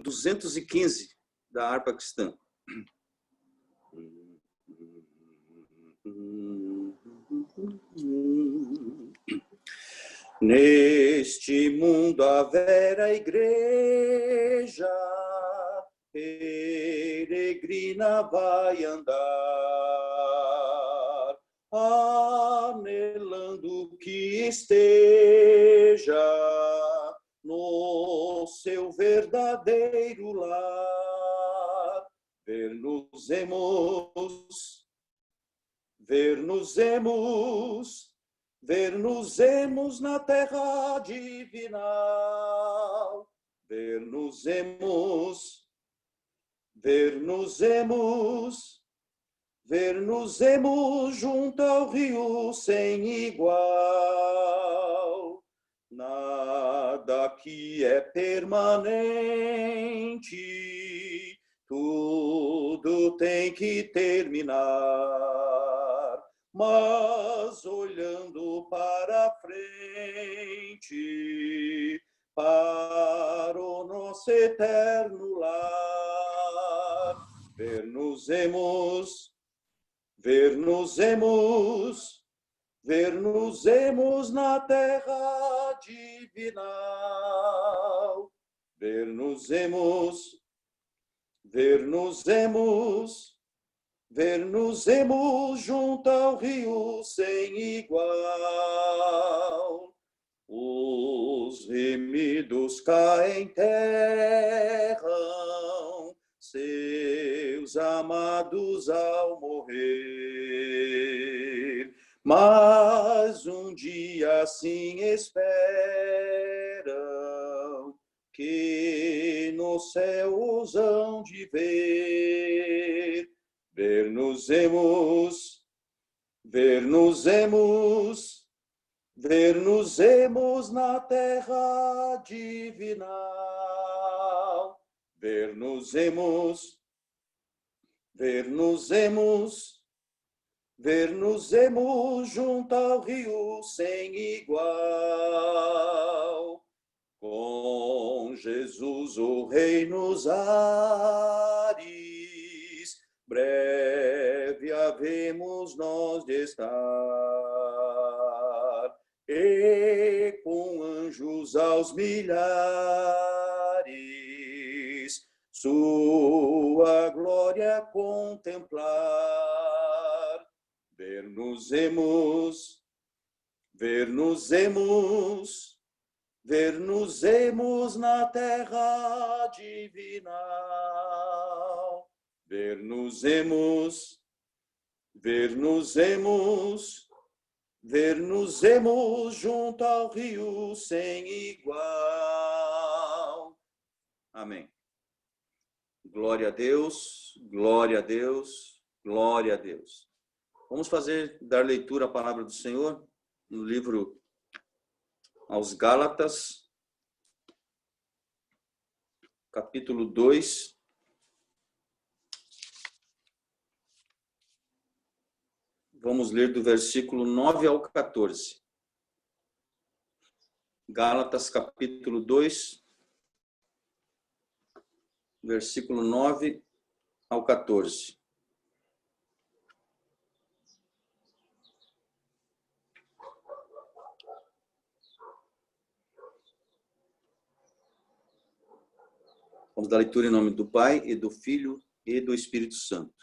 215 da harpa cristã. Neste mundo haverá igreja, peregrina vai andar, anelando que esteja no seu verdadeiro lar. Ver-nos-emos na terra divinal. Ver-nos-emos junto ao rio sem igual. Nada que é permanente, tudo tem que terminar. Mas olhando para frente, para o nosso eterno lar, ver-nos-emos na terra divinal. Ver-nos-emos junto ao rio sem igual. Os remidos cá enterram seus amados ao morrer, mas um dia assim esperam que no céu os hão de ver. Ver-nos-emos na terra divinal. Ver-nos-emos junto ao rio sem igual. Com Jesus o Rei nos ares, breve havemos nós de estar, e com anjos aos milhares, sua glória contemplar. Ver-nos-emos na terra divinal. Ver-nos-emos junto ao rio sem igual. Amém. Glória a Deus, glória a Deus, glória a Deus. Vamos dar leitura à palavra do Senhor no livro aos Gálatas, capítulo 2. Vamos ler do versículo 9 ao 14. Gálatas, capítulo 2, versículo 9 ao 14. Vamos dar leitura em nome do Pai, e do Filho, e do Espírito Santo.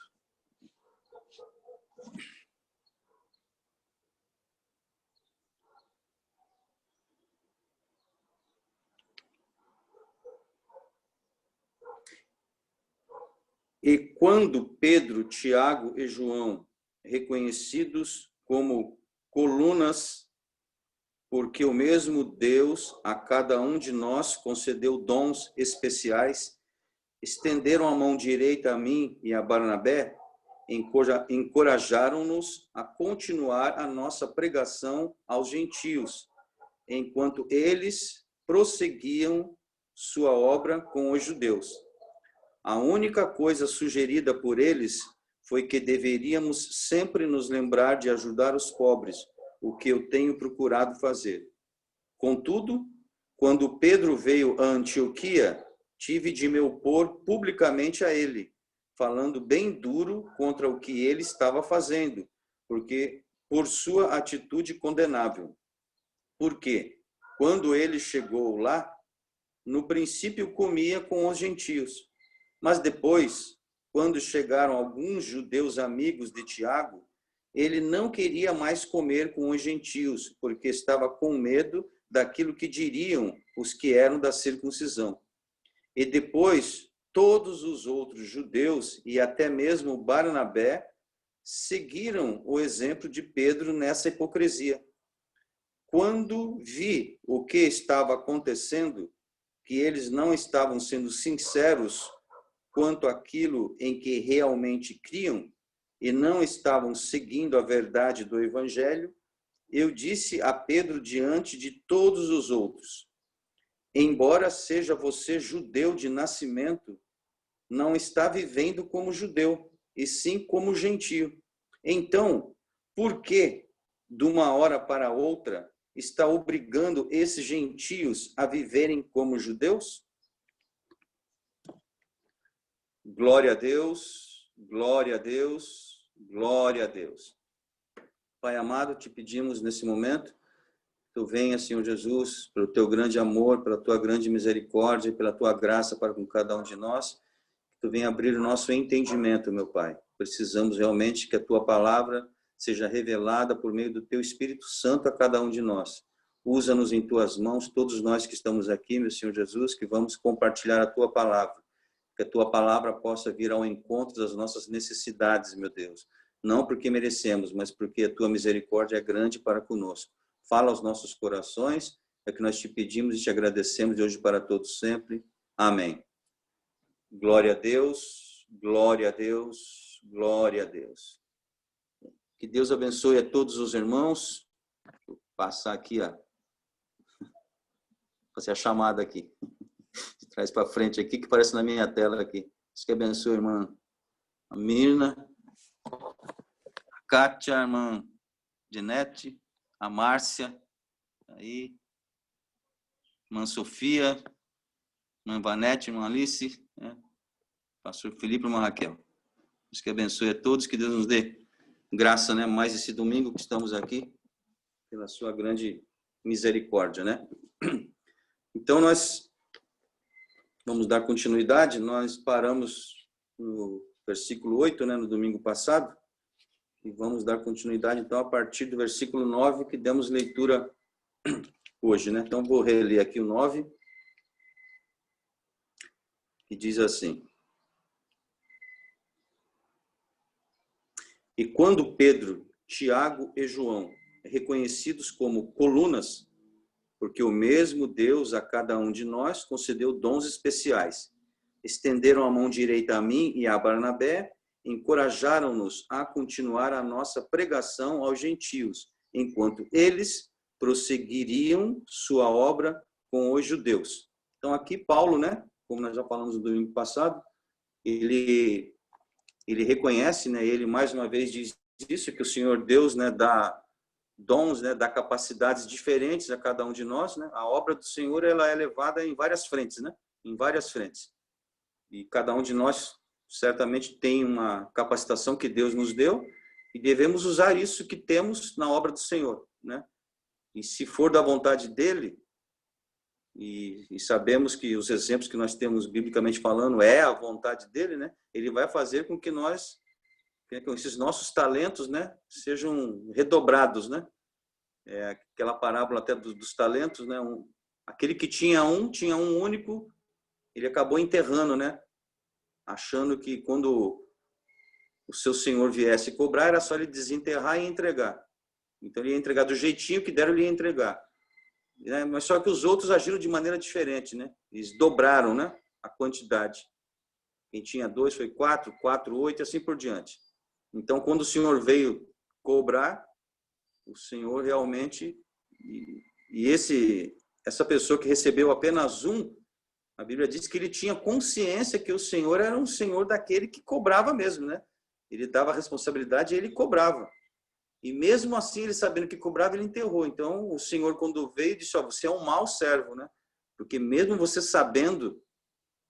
E quando Pedro, Tiago e João, reconhecidos como colunas, porque o mesmo Deus a cada um de nós concedeu dons especiais, estenderam a mão direita a mim e a Barnabé, encorajaram-nos a continuar a nossa pregação aos gentios, enquanto eles prosseguiam sua obra com os judeus. A única coisa sugerida por eles foi que deveríamos sempre nos lembrar de ajudar os pobres, o que eu tenho procurado fazer. Contudo, quando Pedro veio a Antioquia, tive de me opor publicamente a ele, falando bem duro contra o que ele estava fazendo, porque por sua atitude condenável. Porque quando ele chegou lá, no princípio comia com os gentios, mas depois, quando chegaram alguns judeus amigos de Tiago, ele não queria mais comer com os gentios, porque estava com medo daquilo que diriam os que eram da circuncisão. E depois, todos os outros judeus e até mesmo Barnabé seguiram o exemplo de Pedro nessa hipocrisia. Quando vi o que estava acontecendo, que eles não estavam sendo sinceros quanto àquilo em que realmente criam e não estavam seguindo a verdade do Evangelho, eu disse a Pedro diante de todos os outros: embora seja você judeu de nascimento, não está vivendo como judeu, e sim como gentio. Então, por que, de uma hora para outra, está obrigando esses gentios a viverem como judeus? Glória a Deus, glória a Deus, glória a Deus. Pai amado, te pedimos nesse momento, tu venha, Senhor Jesus, pelo teu grande amor, pela tua grande misericórdia e pela tua graça para com cada um de nós, tu venha abrir o nosso entendimento, meu Pai. Precisamos realmente que a tua palavra seja revelada por meio do teu Espírito Santo a cada um de nós. Usa-nos em tuas mãos, todos nós que estamos aqui, meu Senhor Jesus, que vamos compartilhar a tua palavra. Que a tua palavra possa vir ao encontro das nossas necessidades, meu Deus. Não porque merecemos, mas porque a tua misericórdia é grande para conosco. Fala aos nossos corações, é que nós te pedimos e te agradecemos de hoje para todos sempre. Amém. Glória a Deus, glória a Deus, glória a Deus. Que Deus abençoe a todos os irmãos. Vou passar aqui, ó. Fazer a chamada aqui. De trás para frente aqui, que aparece na minha tela aqui. Deus que abençoe a irmã Mirna, a Kátia, a irmã Dinete, a Márcia, aí, irmã Sofia, irmã Vanete, irmã Alice, né? Pastor Felipe, irmã Raquel. Deus que abençoe a todos, que Deus nos dê graça, né? Mais esse domingo que estamos aqui, pela sua grande misericórdia, né? Então, nós vamos dar continuidade. Nós paramos no versículo 8, né, no domingo passado, e vamos dar continuidade, então, a partir do versículo 9, que demos leitura hoje, né? Então, vou reler aqui o 9, que diz assim: E quando Pedro, Tiago e João, reconhecidos como colunas, porque o mesmo Deus a cada um de nós concedeu dons especiais, estenderam a mão direita a mim e a Barnabé, encorajaram-nos a continuar a nossa pregação aos gentios, enquanto eles prosseguiriam sua obra com os judeus. Então aqui Paulo, né, como nós já falamos no domingo passado, ele reconhece, né, ele mais uma vez diz isso, que o Senhor Deus, né, dá dons, né, dá capacidades diferentes a cada um de nós, né? A obra do Senhor, ela é levada em várias frentes, né? Em várias frentes. E cada um de nós certamente tem uma capacitação que Deus nos deu e devemos usar isso que temos na obra do Senhor, né? E se for da vontade dele, e sabemos que os exemplos que nós temos biblicamente falando é a vontade dele, né? Ele vai fazer com que nós, com esses nossos talentos, né, sejam redobrados, né? É aquela parábola até dos talentos, né? Aquele que tinha um único, ele acabou enterrando, né? Achando que quando o seu senhor viesse cobrar, era só ele desenterrar e entregar. Então ele ia entregar do jeitinho que deram, ele ia entregar. Mas só que os outros agiram de maneira diferente, né? Eles dobraram, né, a quantidade. Quem tinha 2 foi 4, 4, 8 e assim por diante. Então, quando o Senhor veio cobrar, o Senhor realmente... E essa pessoa que recebeu apenas um, a Bíblia diz que ele tinha consciência que o Senhor era um Senhor daquele que cobrava mesmo, né? Ele dava a responsabilidade e ele cobrava. E mesmo assim, ele sabendo que cobrava, ele enterrou. Então, o Senhor, quando veio, disse: ó, você é um mau servo, né? Porque mesmo você sabendo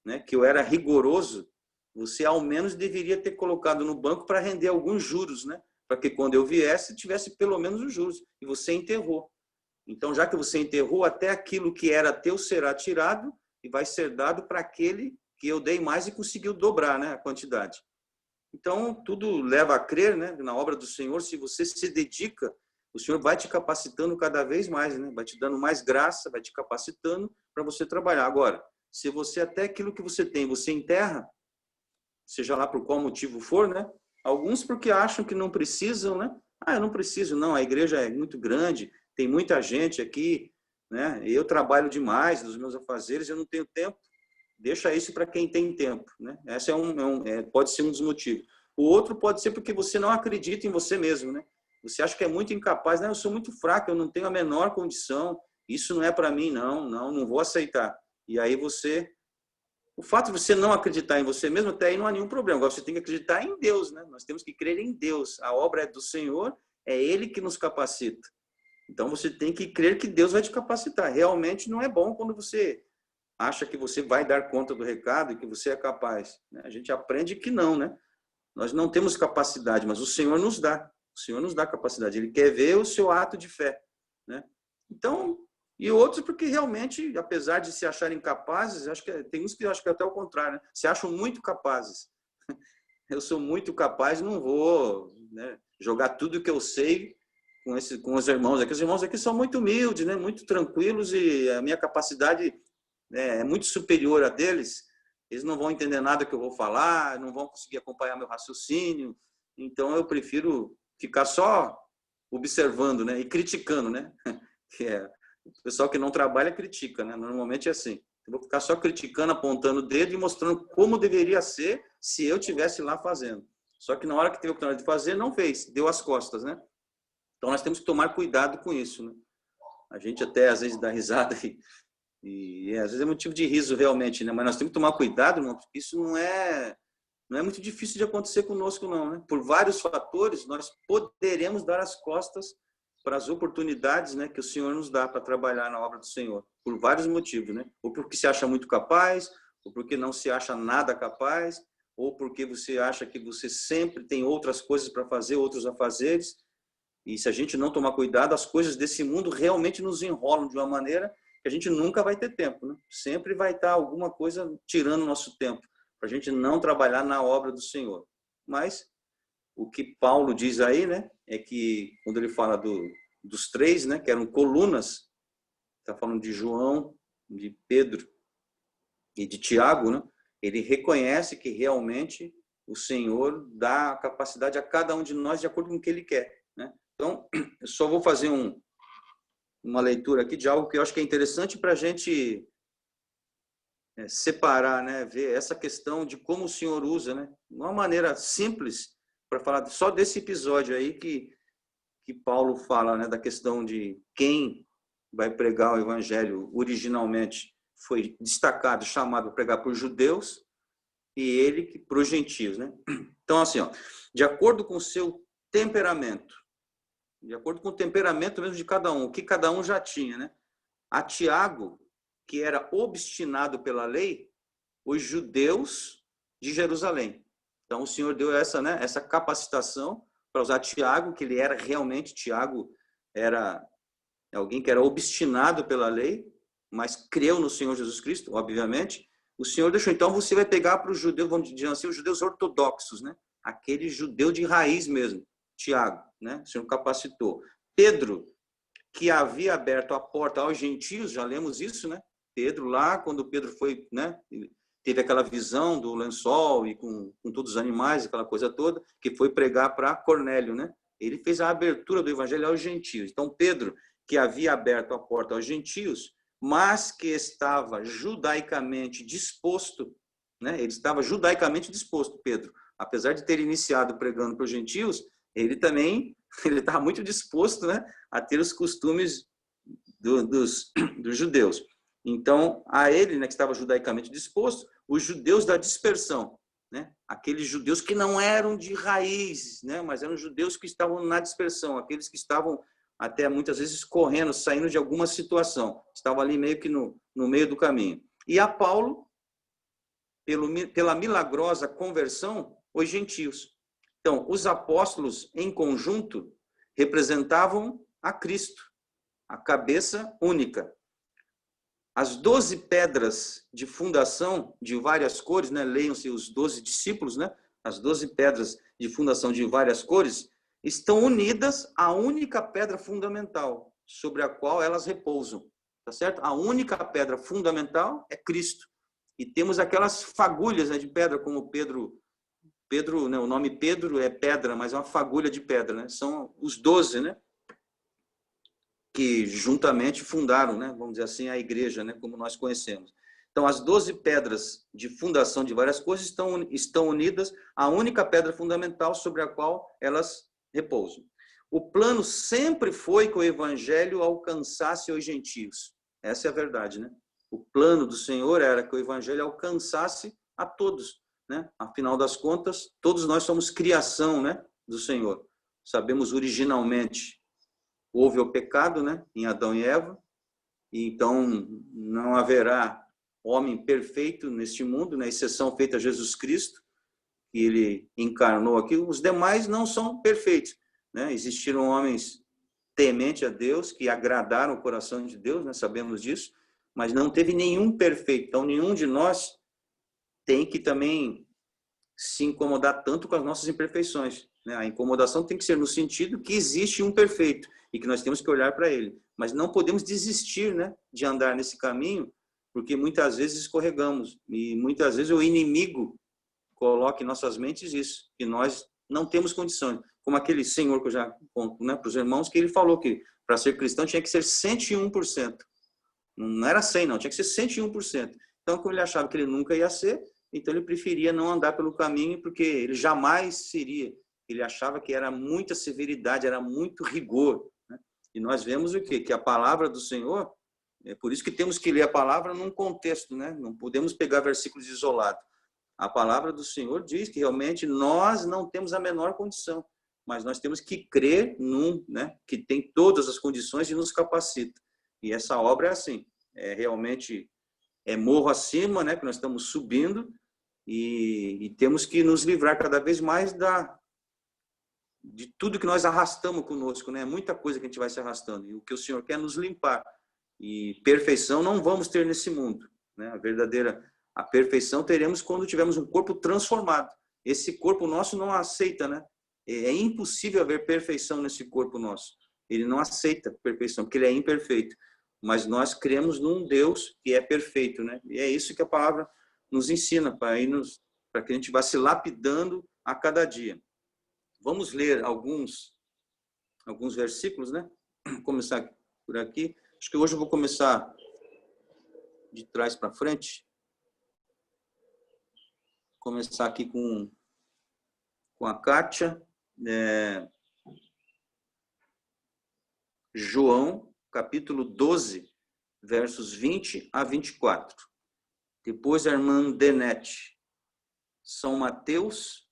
né, que eu era rigoroso, você ao menos deveria ter colocado no banco para render alguns juros, né? Para que quando eu viesse, tivesse pelo menos os juros. E você enterrou. Então, já que você enterrou, até aquilo que era teu será tirado e vai ser dado para aquele que eu dei mais e conseguiu dobrar, né, a quantidade. Então, tudo leva a crer, né, na obra do Senhor. Se você se dedica, o Senhor vai te capacitando cada vez mais, né? Vai te dando mais graça, vai te capacitando para você trabalhar. Agora, se você até aquilo que você tem, você enterra, seja lá por qual motivo for, né? Alguns porque acham que não precisam, né? Ah, eu não preciso, não. A igreja é muito grande, tem muita gente aqui, né? Eu trabalho demais nos meus afazeres, eu não tenho tempo. Deixa isso para quem tem tempo, né? Esse pode ser um dos motivos. O outro pode ser porque você não acredita em você mesmo, né? Você acha que é muito incapaz, né? Eu sou muito fraco, eu não tenho a menor condição. Isso não é para mim, não vou aceitar. E aí o fato de você não acreditar em você mesmo, até aí não há nenhum problema. Agora você tem que acreditar em Deus, né? Nós temos que crer em Deus. A obra é do Senhor, é Ele que nos capacita. Então você tem que crer que Deus vai te capacitar. Realmente não é bom quando você acha que você vai dar conta do recado e que você é capaz, né? A gente aprende que não, né? Nós não temos capacidade, mas o Senhor nos dá. O Senhor nos dá capacidade. Ele quer ver o seu ato de fé, né? Então, e outros porque realmente, apesar de se acharem capazes, acho que tem uns que eu acho que é até o contrário, né? Se acham muito capazes. Eu sou muito capaz, não vou, né, jogar tudo que eu sei com os irmãos aqui. Os irmãos aqui são muito humildes, né? Muito tranquilos e a minha capacidade é muito superior a deles. Eles não vão entender nada que eu vou falar, não vão conseguir acompanhar meu raciocínio. Então eu prefiro ficar só observando, né, e criticando, né? Que é o pessoal que não trabalha critica, né? Normalmente é assim. Eu vou ficar só criticando, apontando o dedo e mostrando como deveria ser se eu tivesse lá fazendo. Só que na hora que teve a oportunidade de fazer, não fez, deu as costas, né? Então nós temos que tomar cuidado com isso, né? A gente até às vezes dá risada e às vezes é motivo de riso realmente, né? Mas nós temos que tomar cuidado, irmão, porque isso não é muito difícil de acontecer conosco, não, né? Por vários fatores, nós poderemos dar as costas para as oportunidades, né, que o Senhor nos dá para trabalhar na obra do Senhor, por vários motivos, né? Ou porque se acha muito capaz, ou porque não se acha nada capaz, ou porque você acha que você sempre tem outras coisas para fazer, outros afazeres. E se a gente não tomar cuidado, as coisas desse mundo realmente nos enrolam de uma maneira que a gente nunca vai ter tempo, né? Sempre vai estar alguma coisa tirando o nosso tempo, para a gente não trabalhar na obra do Senhor. Mas o que Paulo diz aí, né, é que quando ele fala dos três, né, que eram colunas, está falando de João, de Pedro e de Tiago, né, ele reconhece que realmente o Senhor dá a capacidade a cada um de nós de acordo com o que ele quer, né? Então, eu só vou fazer uma leitura aqui de algo que eu acho que é interessante para a gente separar, né, ver essa questão de como o Senhor usa, né, uma maneira simples para falar só desse episódio aí que Paulo fala, né, da questão de quem vai pregar o evangelho originalmente foi destacado, chamado para pregar para os judeus e ele para os gentios, né? Então assim, ó, de acordo com o seu temperamento, de acordo com o temperamento mesmo de cada um, o que cada um já tinha, né? A Tiago, que era obstinado pela lei, os judeus de Jerusalém. Então o Senhor deu essa capacitação para usar Tiago, que ele era realmente, Tiago era alguém que era obstinado pela lei, mas creu no Senhor Jesus Cristo, obviamente. O Senhor deixou, então você vai pegar para os judeus, vamos dizer assim, os judeus ortodoxos, né? Aquele judeu de raiz mesmo, Tiago, né? O Senhor capacitou. Pedro, que havia aberto a porta aos gentios, já lemos isso, né? Pedro lá, quando Pedro foi, né? Teve aquela visão do lençol e com todos os animais, aquela coisa toda, que foi pregar para Cornélio, né? Ele fez a abertura do evangelho aos gentios. Então, Pedro, que havia aberto a porta aos gentios, mas que estava judaicamente disposto, né? Ele estava judaicamente disposto, Pedro. Apesar de ter iniciado pregando para os gentios, ele estava muito disposto, né, a ter os costumes dos judeus. Então, a ele, né, que estava judaicamente disposto, os judeus da dispersão, né, aqueles judeus que não eram de raiz, né, mas eram judeus que estavam na dispersão, aqueles que estavam até muitas vezes correndo, saindo de alguma situação, estavam ali meio que no meio do caminho. E a Paulo, pela milagrosa conversão, os gentios. Então, os apóstolos, em conjunto, representavam a Cristo, a cabeça única. As 12 pedras de fundação de várias cores, né? Leiam-se os 12 discípulos, né? As 12 pedras de fundação de várias cores estão unidas à única pedra fundamental, sobre a qual elas repousam, tá certo? A única pedra fundamental é Cristo. E temos aquelas fagulhas, né, de pedra, como Pedro, né, o nome Pedro é pedra, mas é uma fagulha de pedra, né? São os 12, né? Que juntamente fundaram, né, vamos dizer assim, a igreja, né, como nós conhecemos. Então, as 12 pedras de fundação de várias coisas estão unidas à única pedra fundamental sobre a qual elas repousam. O plano sempre foi que o evangelho alcançasse os gentios. Essa é a verdade, né? O plano do Senhor era que o evangelho alcançasse a todos, né? Afinal das contas, todos nós somos criação, né, do Senhor. Sabemos originalmente houve o pecado, né, em Adão e Eva, e então não haverá homem perfeito neste mundo, né, exceção feita a Jesus Cristo, que ele encarnou aqui. Os demais não são perfeitos, né? Existiram homens tementes a Deus, que agradaram o coração de Deus, né, sabemos disso, mas não teve nenhum perfeito. Então, nenhum de nós tem que também se incomodar tanto com as nossas imperfeições, né? A incomodação tem que ser no sentido que existe um perfeito e que nós temos que olhar para ele. Mas não podemos desistir, né, de andar nesse caminho, porque muitas vezes escorregamos. E muitas vezes o inimigo coloca em nossas mentes isso, que nós não temos condições. Como aquele senhor que eu já conto, né, para os irmãos, que ele falou que para ser cristão tinha que ser 101%. Não era 100%, não, tinha que ser 101%. Então, como ele achava que ele nunca ia ser, então ele preferia não andar pelo caminho, porque ele jamais seria. Ele achava que era muita severidade, era muito rigor, né? E nós vemos o quê? Que a palavra do Senhor, é por isso que temos que ler a palavra num contexto, né? Não podemos pegar versículos isolados. A palavra do Senhor diz que realmente nós não temos a menor condição, mas nós temos que crer num, né, que tem todas as condições e nos capacita. E essa obra é assim, realmente morro acima, né, que nós estamos subindo, e temos que nos livrar cada vez mais de tudo que nós arrastamos conosco, né? Muita coisa que a gente vai se arrastando. E o que o Senhor quer é nos limpar. E perfeição não vamos ter nesse mundo, né? A perfeição teremos quando tivermos um corpo transformado. Esse corpo nosso não aceita, né? É impossível haver perfeição nesse corpo nosso. Ele não aceita perfeição, porque ele é imperfeito. Mas nós cremos num Deus que é perfeito, né? E é isso que a palavra nos ensina, para que a gente vá se lapidando a cada dia. Vamos ler alguns versículos, né? Vou começar por aqui. Acho que hoje eu vou começar de trás para frente. Vou começar aqui com a Kátia. João, capítulo 12, versos 20 a 24. Depois a irmã Denete. São Mateus,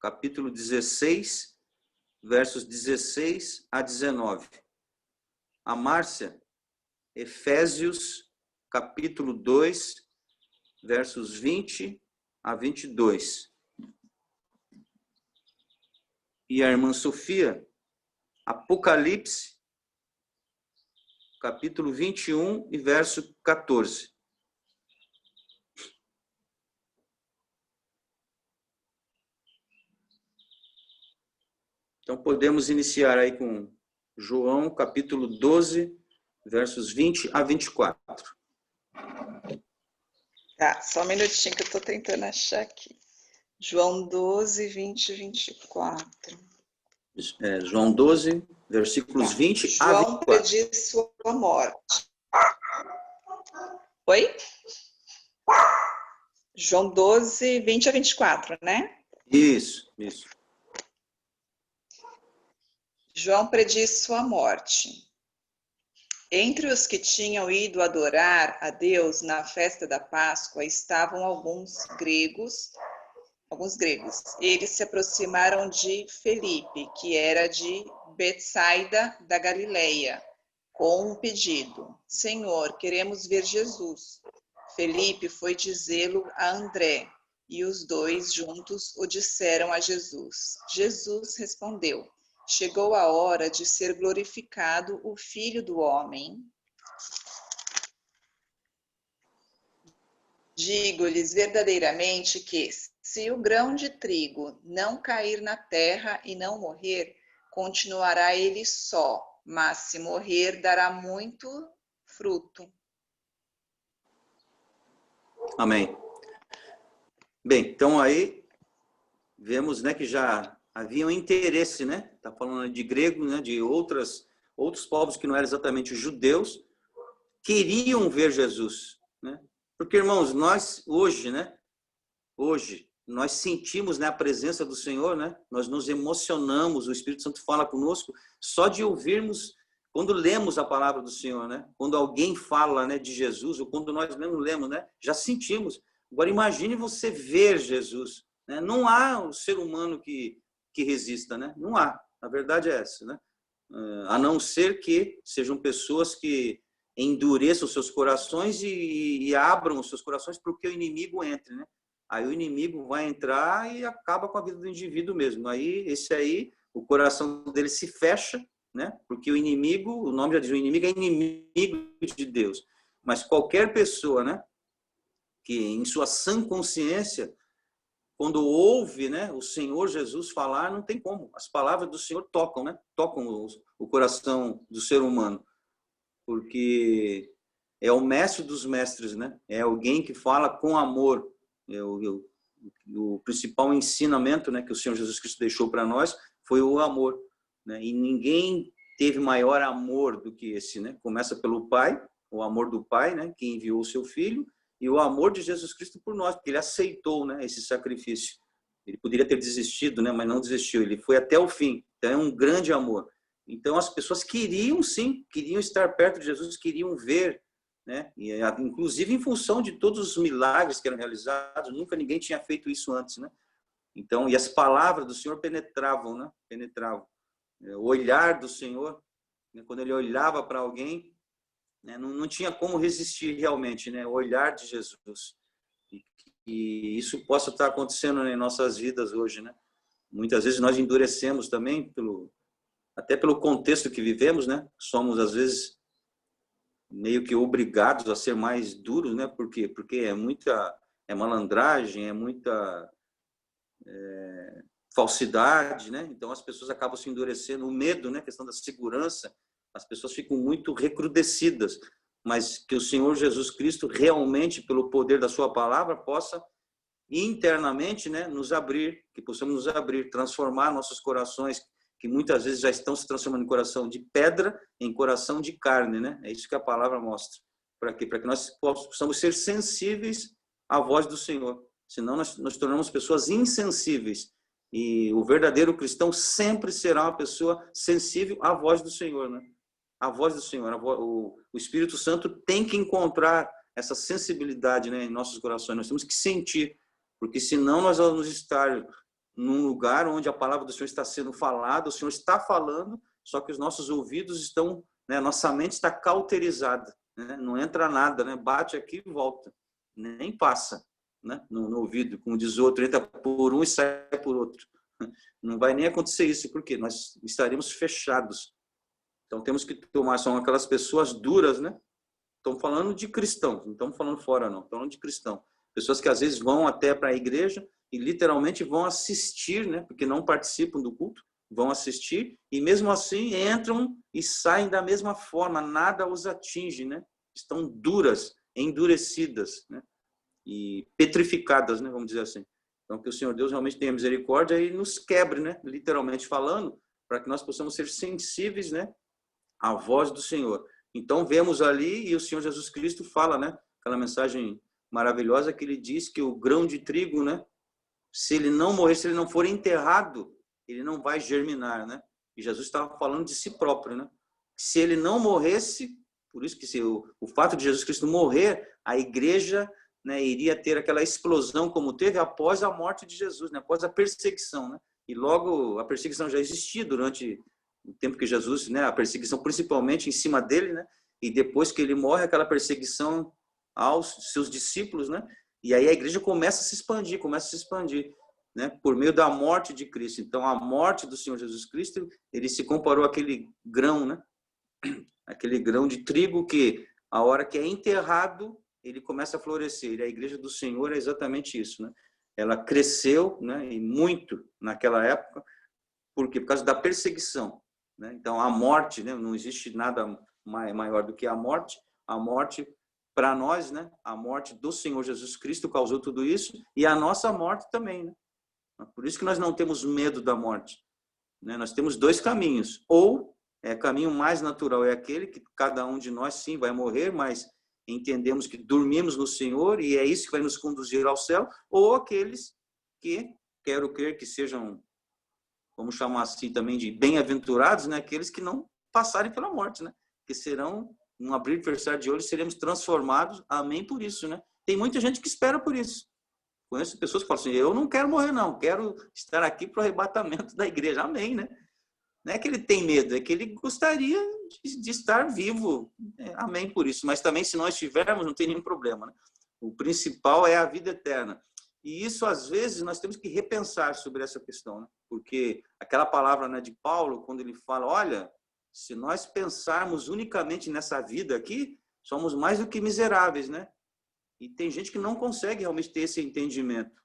capítulo 16, versos 16 a 19. A Márcia, Efésios, capítulo 2, versos 20 a 22. E a irmã Sofia, Apocalipse, capítulo 21 e verso 14. Então, podemos iniciar aí com João, capítulo 12, versos 20 a 24. Tá, só um minutinho que eu estou tentando achar aqui. João 12, 20 e 24. João 12, versículos 20 a 24. João prediz sua morte. Oi? João 12, 20 a 24, né? Isso. João prediz sua morte. Entre os que tinham ido adorar a Deus na festa da Páscoa estavam alguns gregos. Eles se aproximaram de Felipe, que era de Betsaida da Galileia, com um pedido: Senhor, queremos ver Jesus. Felipe foi dizê-lo a André, e os dois juntos o disseram a Jesus. Jesus respondeu: chegou a hora de ser glorificado o Filho do Homem. Digo-lhes verdadeiramente que, se o grão de trigo não cair na terra e não morrer, continuará ele só, mas se morrer, dará muito fruto. Amém. Bem, então aí vemos, né, que já havia um interesse, né? Tá falando de grego, né, de outros povos que não eram exatamente os judeus, queriam ver Jesus, né? Porque, irmãos, nós hoje, né? Hoje nós sentimos, né, a presença do Senhor, né? Nós nos emocionamos, o Espírito Santo fala conosco só de ouvirmos, quando lemos a palavra do Senhor, né? Quando alguém fala, né, de Jesus, ou quando nós mesmo lemos, né, já sentimos. Agora imagine você ver Jesus, né? Não há um ser humano que resista, né? Não há. A verdade é essa, né? A não ser que sejam pessoas que endureçam seus corações e abram os seus corações para que o inimigo entre, né? Aí o inimigo vai entrar e acaba com a vida do indivíduo mesmo. Aí, esse aí, o coração dele se fecha, né? Porque o inimigo, o nome já diz, o inimigo é inimigo de Deus. Mas qualquer pessoa, né, que em sua sã consciência, quando ouve, né, o Senhor Jesus falar, não tem como. As palavras do Senhor tocam, né? Tocam o coração do ser humano. Porque é o mestre dos mestres, né? É alguém que fala com amor. O principal ensinamento, né, que o Senhor Jesus Cristo deixou para nós foi o amor, né? E ninguém teve maior amor do que esse, né? Começa pelo Pai, o amor do Pai, né, que enviou o seu Filho, e o amor de Jesus Cristo por nós, porque ele aceitou, né, esse sacrifício. Ele poderia ter desistido, né, mas não desistiu. Ele foi até o fim. Então é um grande amor. Então as pessoas queriam, sim, queriam estar perto de Jesus, queriam ver, né? E, inclusive em função de todos os milagres que eram realizados, nunca ninguém tinha feito isso antes, né? Então, e as palavras do Senhor penetravam, né? Penetravam. O olhar do Senhor, né? Quando ele olhava para alguém, né? Não tinha como resistir realmente, né? O olhar de Jesus. E isso possa estar acontecendo em nossas vidas hoje, né? Muitas vezes nós endurecemos também até pelo contexto que vivemos, né? Somos às vezes meio que obrigados a ser mais duros, né? Por quê? Porque é malandragem, é muita falsidade, né? Então as pessoas acabam se endurecendo, o medo, né? A questão da segurança, as pessoas ficam muito recrudescidas, mas que o Senhor Jesus Cristo realmente, pelo poder da sua palavra, possa internamente, né, nos abrir, que possamos nos abrir, transformar nossos corações, que muitas vezes já estão se transformando em coração de pedra, em coração de carne, né? É isso que a palavra mostra. Para quê? Para que nós possamos ser sensíveis à voz do Senhor. Senão nós tornamos pessoas insensíveis. E o verdadeiro cristão sempre será uma pessoa sensível à voz do Senhor, né? A voz do Senhor. O Espírito Santo tem que encontrar essa sensibilidade, né, em nossos corações. Nós temos que sentir, porque senão nós vamos estar num lugar onde a palavra do Senhor está sendo falada, o Senhor está falando, só que os nossos ouvidos estão, né, nossa mente está cauterizada, né? Não entra nada, né? Bate aqui e volta, nem passa, né? No ouvido, como diz o outro, entra por um e sai por outro. Não vai nem acontecer isso, porque nós estaremos fechados. Então temos que tomar, são aquelas pessoas duras, né? Estamos falando de cristãos, não estamos falando fora, não, estamos falando de cristão. Pessoas que às vezes vão até para a igreja e literalmente vão assistir, né? Porque não participam do culto, vão assistir e mesmo assim entram e saem da mesma forma, nada os atinge, né? Estão duras, endurecidas, né? E petrificadas, né? Vamos dizer assim. Então que o Senhor Deus realmente tenha misericórdia e nos quebre, né? Literalmente falando, para que nós possamos ser sensíveis, né? À voz do Senhor. Então vemos ali e o Senhor Jesus Cristo fala, né? Aquela mensagem maravilhosa que ele diz que o grão de trigo, né? Se ele não morrer, se ele não for enterrado, ele não vai germinar, né? E Jesus estava falando de si próprio, né? Se ele não morresse, por isso que o fato de Jesus Cristo morrer, a igreja, né, iria ter aquela explosão como teve após a morte de Jesus, né? Após a perseguição, né? E logo a perseguição já existia durante o tempo que Jesus, né? A perseguição principalmente em cima dele, né? E depois que ele morre, aquela perseguição aos seus discípulos, né? E aí a igreja começa a se expandir, né? Por meio da morte de Cristo. Então, a morte do Senhor Jesus Cristo, ele se comparou àquele grão, né? Aquele grão de trigo que, a hora que é enterrado, ele começa a florescer. E a igreja do Senhor é exatamente isso, né? Ela cresceu, né? E muito naquela época. Por quê? Por causa da perseguição, né? Então, a morte, né? Não existe nada maior do que a morte. A morte, para nós, né? A morte do Senhor Jesus Cristo causou tudo isso, e a nossa morte também, né? Por isso que nós não temos medo da morte, né? Nós temos dois caminhos. Ou caminho mais natural é aquele que cada um de nós, sim, vai morrer, mas entendemos que dormimos no Senhor e é isso que vai nos conduzir ao céu. Ou aqueles que, quero crer que sejam, vamos chamar assim também de bem-aventurados, né? Aqueles que não passarem pela morte, né? Que serão, num abrir e fechar de olhos, seremos transformados. Amém por isso, né? Tem muita gente que espera por isso. Conheço pessoas que falam assim, eu não quero morrer, não. Quero estar aqui para o arrebatamento da igreja. Amém, né? Não é que ele tem medo, é que ele gostaria de estar vivo. Amém por isso. Mas também, se nós estivermos, não tem nenhum problema, né? O principal é a vida eterna. E isso, às vezes, nós temos que repensar sobre essa questão, né? Porque aquela palavra, né, de Paulo, quando ele fala, olha, se nós pensarmos unicamente nessa vida aqui, somos mais do que miseráveis, né? E tem gente que não consegue realmente ter esse entendimento.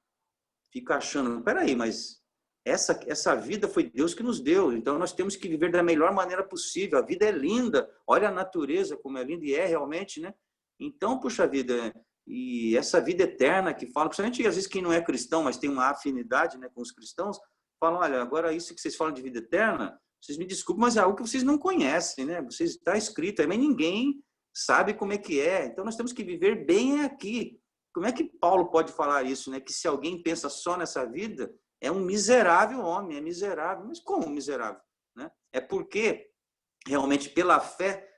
Fica achando, peraí, mas essa vida foi Deus que nos deu, então nós temos que viver da melhor maneira possível. A vida é linda, olha a natureza como é linda, e é realmente, né? Então, puxa vida, e essa vida eterna que fala, principalmente às vezes quem não é cristão, mas tem uma afinidade, né, com os cristãos, fala, olha, agora isso que vocês falam de vida eterna, vocês me desculpem, mas é algo que vocês não conhecem, né? Vocês está escrito aí, mas ninguém sabe como é que é. Então nós temos que viver bem aqui. Como é que Paulo pode falar isso, né? Que se alguém pensa só nessa vida, é um miserável homem, é miserável. Mas como miserável, né? É porque realmente pela fé,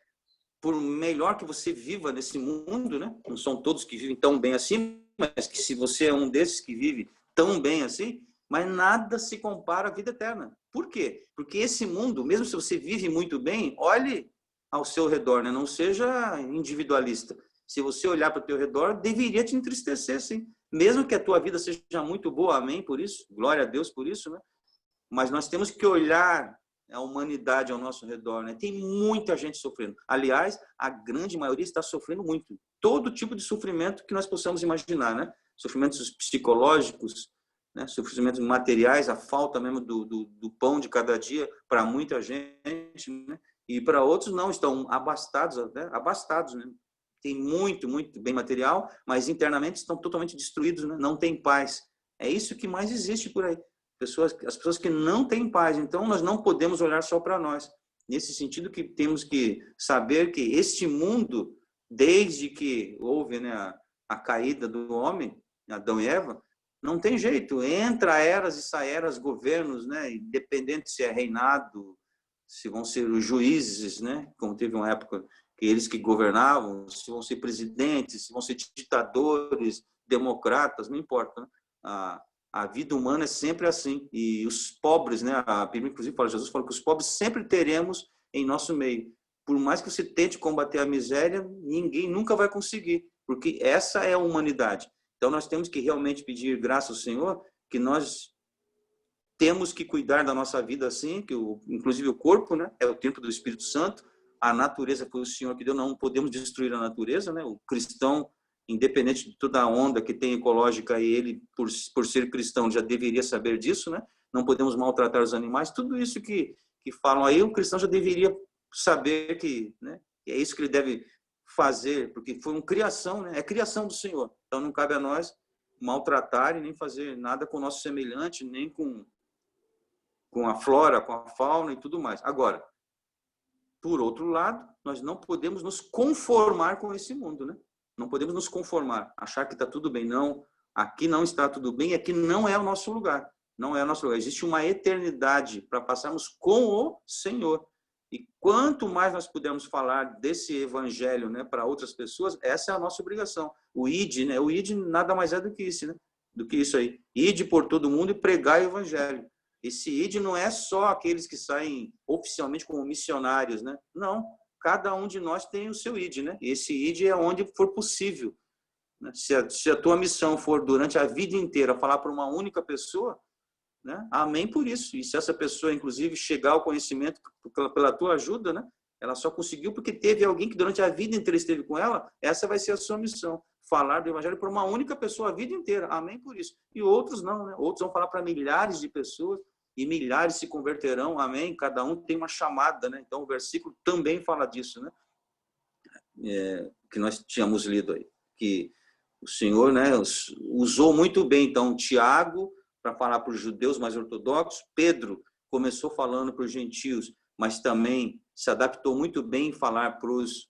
por melhor que você viva nesse mundo, né? Não são todos que vivem tão bem assim, mas que se você é um desses que vive tão bem assim, mas nada se compara à vida eterna. Por quê? Porque esse mundo, mesmo se você vive muito bem, olhe ao seu redor, né? Não seja individualista. Se você olhar para o teu redor, deveria te entristecer, sim. Mesmo que a tua vida seja muito boa, amém por isso, glória a Deus por isso, né? Mas nós temos que olhar a humanidade ao nosso redor, né? Tem muita gente sofrendo. Aliás, a grande maioria está sofrendo muito. Todo tipo de sofrimento que nós possamos imaginar, né? Sofrimentos psicológicos, né? Sofrimentos materiais, a falta mesmo do pão de cada dia para muita gente, né? E para outros não, estão abastados, né? Abastados, né? Tem muito, muito bem material, mas internamente estão totalmente destruídos, né? Não tem paz. É isso que mais existe por aí. As pessoas que não têm paz. Então, nós não podemos olhar só para nós. Nesse sentido que temos que saber que este mundo, desde que houve, né, a caída do homem, Adão e Eva, não tem jeito. Entra eras e sai eras, governos, né, independente se é reinado, se vão ser os juízes, né, como teve uma época que eles que governavam, se vão ser presidentes, se vão ser ditadores, democratas, não importa, né? A vida humana é sempre assim. E os pobres, né? A Bíblia, inclusive, fala, Jesus falou que os pobres sempre teremos em nosso meio. Por mais que você tente combater a miséria, ninguém nunca vai conseguir, porque essa é a humanidade. Então, nós temos que realmente pedir graça ao Senhor, que nós temos que cuidar da nossa vida assim, que inclusive o corpo, né? É o templo do Espírito Santo. A natureza foi o Senhor que deu, não podemos destruir a natureza, né? O cristão, independente de toda a onda que tem ecológica, e ele, por ser cristão, já deveria saber disso, né? Não podemos maltratar os animais. Tudo isso que falam aí, o cristão já deveria saber que, né? Que é isso que ele deve fazer, porque foi uma criação, né? É criação do Senhor. Então não cabe a nós maltratar e nem fazer nada com o nosso semelhante, nem com a flora, com a fauna e tudo mais. Agora, por outro lado, nós não podemos nos conformar com esse mundo, né? Não podemos nos conformar, achar que está tudo bem. Não, aqui não está tudo bem, aqui não é o nosso lugar. Não é o nosso lugar. Existe uma eternidade para passarmos com o Senhor. E quanto mais nós pudermos falar desse evangelho, né, para outras pessoas, essa é a nossa obrigação. O ID, né? O ID nada mais é do que isso, né? Do que isso aí. ID por todo mundo e pregar o evangelho. Esse ID não é só aqueles que saem oficialmente como missionários, né? Não, cada um de nós tem o seu ID, né? E esse ID é onde for possível. né? Se a tua missão for durante a vida inteira falar para uma única pessoa, né? Amém por isso. E se essa pessoa, inclusive, chegar ao conhecimento pela tua ajuda, né? Ela só conseguiu porque teve alguém que durante a vida inteira esteve com ela, essa vai ser a sua missão. Falar do evangelho para uma única pessoa a vida inteira. Amém por isso. E outros não, né? Outros vão falar para milhares de pessoas e milhares se converterão. Amém? Cada um tem uma chamada, né? Então o versículo também fala disso, né? Que nós tínhamos lido aí. Que o Senhor, né, usou muito bem, então, Tiago para falar para os judeus mais ortodoxos, Pedro começou falando para os gentios, mas também se adaptou muito bem em falar para os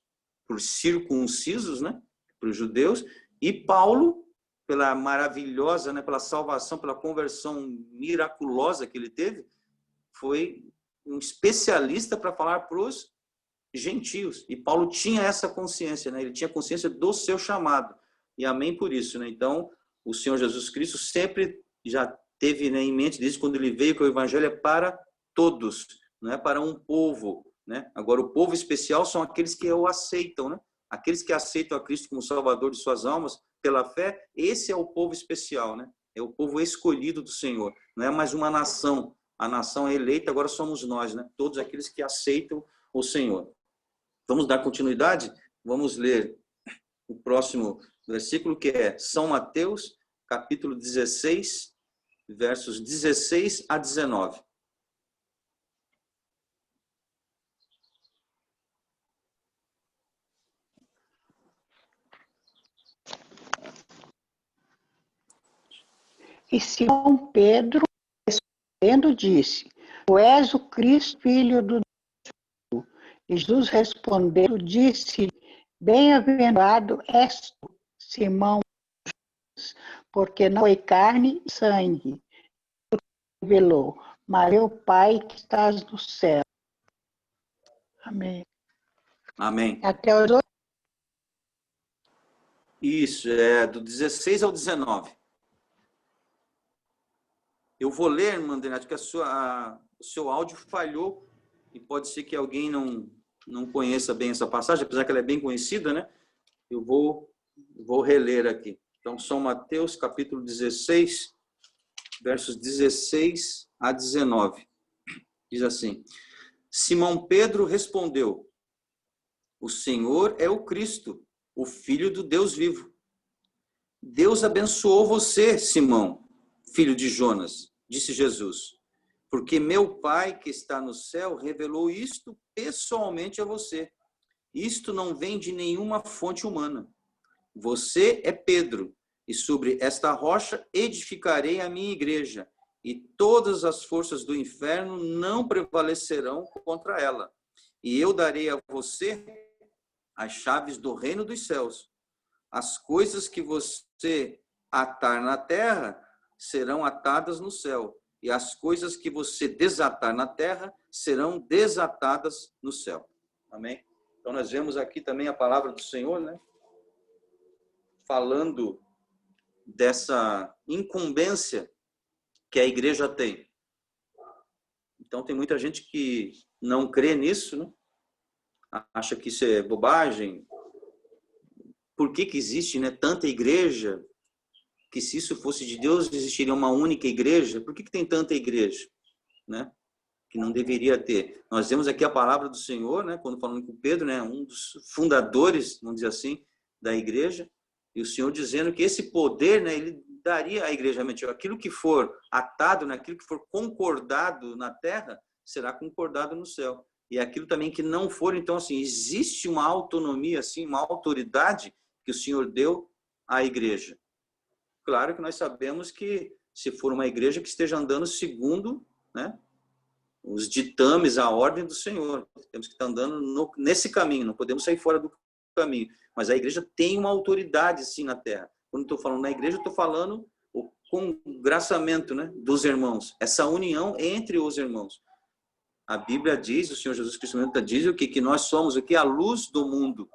circuncisos, né, para os judeus, e Paulo, pela maravilhosa, né, pela salvação, pela conversão miraculosa que ele teve, foi um especialista para falar para os gentios. E Paulo tinha essa consciência, né? Ele tinha consciência do seu chamado. E amém por isso, né? Então, o Senhor Jesus Cristo sempre já teve, né, em mente, desde quando ele veio, que o evangelho é para todos, não é para um povo, né? Agora, o povo especial são aqueles que o aceitam, né? Aqueles que aceitam a Cristo como Salvador de suas almas pela fé, esse é o povo especial, né? É o povo escolhido do Senhor, não é mais uma nação. A nação é eleita, agora somos nós, né? Todos aqueles que aceitam o Senhor. Vamos dar continuidade? Vamos ler o próximo versículo, que é São Mateus, capítulo 16, versos 16 a 19. E Simão Pedro, respondendo, disse: Tu és o Cristo, filho do Deus. E Jesus respondendo, disse: Bem-aventurado és tu, Simão, porque não foi carne e sangue que revelou, mas é o Pai que estás no céu. Amém. Amém. Até os outros. Isso, é do 16 ao 19. Eu vou ler, irmã Denate, que o seu áudio falhou e pode ser que alguém não conheça bem essa passagem, apesar que ela é bem conhecida, né? Eu vou reler aqui. Então, São Mateus, capítulo 16, versos 16 a 19. Diz assim: Simão Pedro respondeu: O Senhor é o Cristo, o Filho do Deus vivo. Deus abençoou você, Simão, filho de Jonas, disse Jesus, porque meu Pai que está no céu revelou isto pessoalmente a você. Isto não vem de nenhuma fonte humana. Você é Pedro, e sobre esta rocha edificarei a minha igreja, e todas as forças do inferno não prevalecerão contra ela. E eu darei a você as chaves do reino dos céus. As coisas que você atar na terra serão atadas no céu, e as coisas que você desatar na terra serão desatadas no céu. Amém? Então nós vemos aqui também a palavra do Senhor, né? Falando dessa incumbência que a igreja tem. Então tem muita gente que não crê nisso, né? Acha que isso é bobagem. Por que existe, né, tanta igreja? Que se isso fosse de Deus, existiria uma única igreja. Por que tem tanta igreja, né? Que não deveria ter. Nós vemos aqui a palavra do Senhor, né? Quando falando com Pedro, né? Um dos fundadores, vamos dizer assim, da igreja. E o Senhor dizendo que esse poder, né? Ele daria à igreja. Aquilo que for atado, né? Aquilo que for concordado na terra, será concordado no céu. E aquilo também que não for, então, assim, existe uma autonomia, assim, uma autoridade que o Senhor deu à igreja. Claro que nós sabemos que se for uma igreja que esteja andando segundo, né, os ditames, a ordem do Senhor, temos que estar andando nesse caminho, não podemos sair fora do caminho. Mas a igreja tem uma autoridade, sim, na terra. Quando estou falando na igreja, estou falando o congraçamento, né, dos irmãos, essa união entre os irmãos. A Bíblia diz, o Senhor Jesus Cristo diz o quê? Que nós somos o quê? A luz do mundo.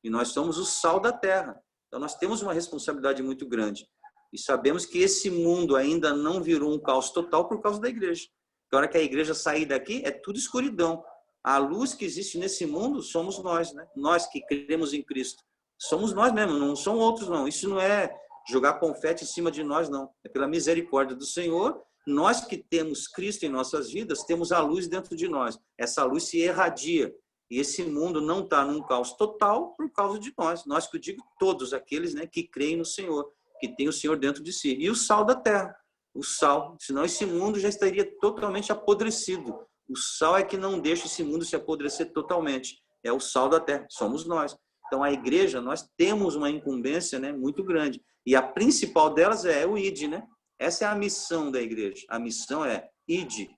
E nós somos o sal da terra. Então nós temos uma responsabilidade muito grande. E sabemos que esse mundo ainda não virou um caos total por causa da igreja. Na hora que a igreja sair daqui, é tudo escuridão. A luz que existe nesse mundo somos nós, né? Nós que cremos em Cristo. Somos nós mesmos, não são outros, não. Isso não é jogar confete em cima de nós, não. É pela misericórdia do Senhor. Nós que temos Cristo em nossas vidas, temos a luz dentro de nós. Essa luz se irradia. E esse mundo não está num caos total por causa de nós. Nós que eu digo, todos aqueles, né, que creem no Senhor, que tem o Senhor dentro de si. E o sal da terra. O sal, senão esse mundo já estaria totalmente apodrecido. O sal é que não deixa esse mundo se apodrecer totalmente. É o sal da terra, somos nós. Então, a igreja, nós temos uma incumbência, né, muito grande. E a principal delas é o ID, né? Essa é a missão da igreja. A missão é ID,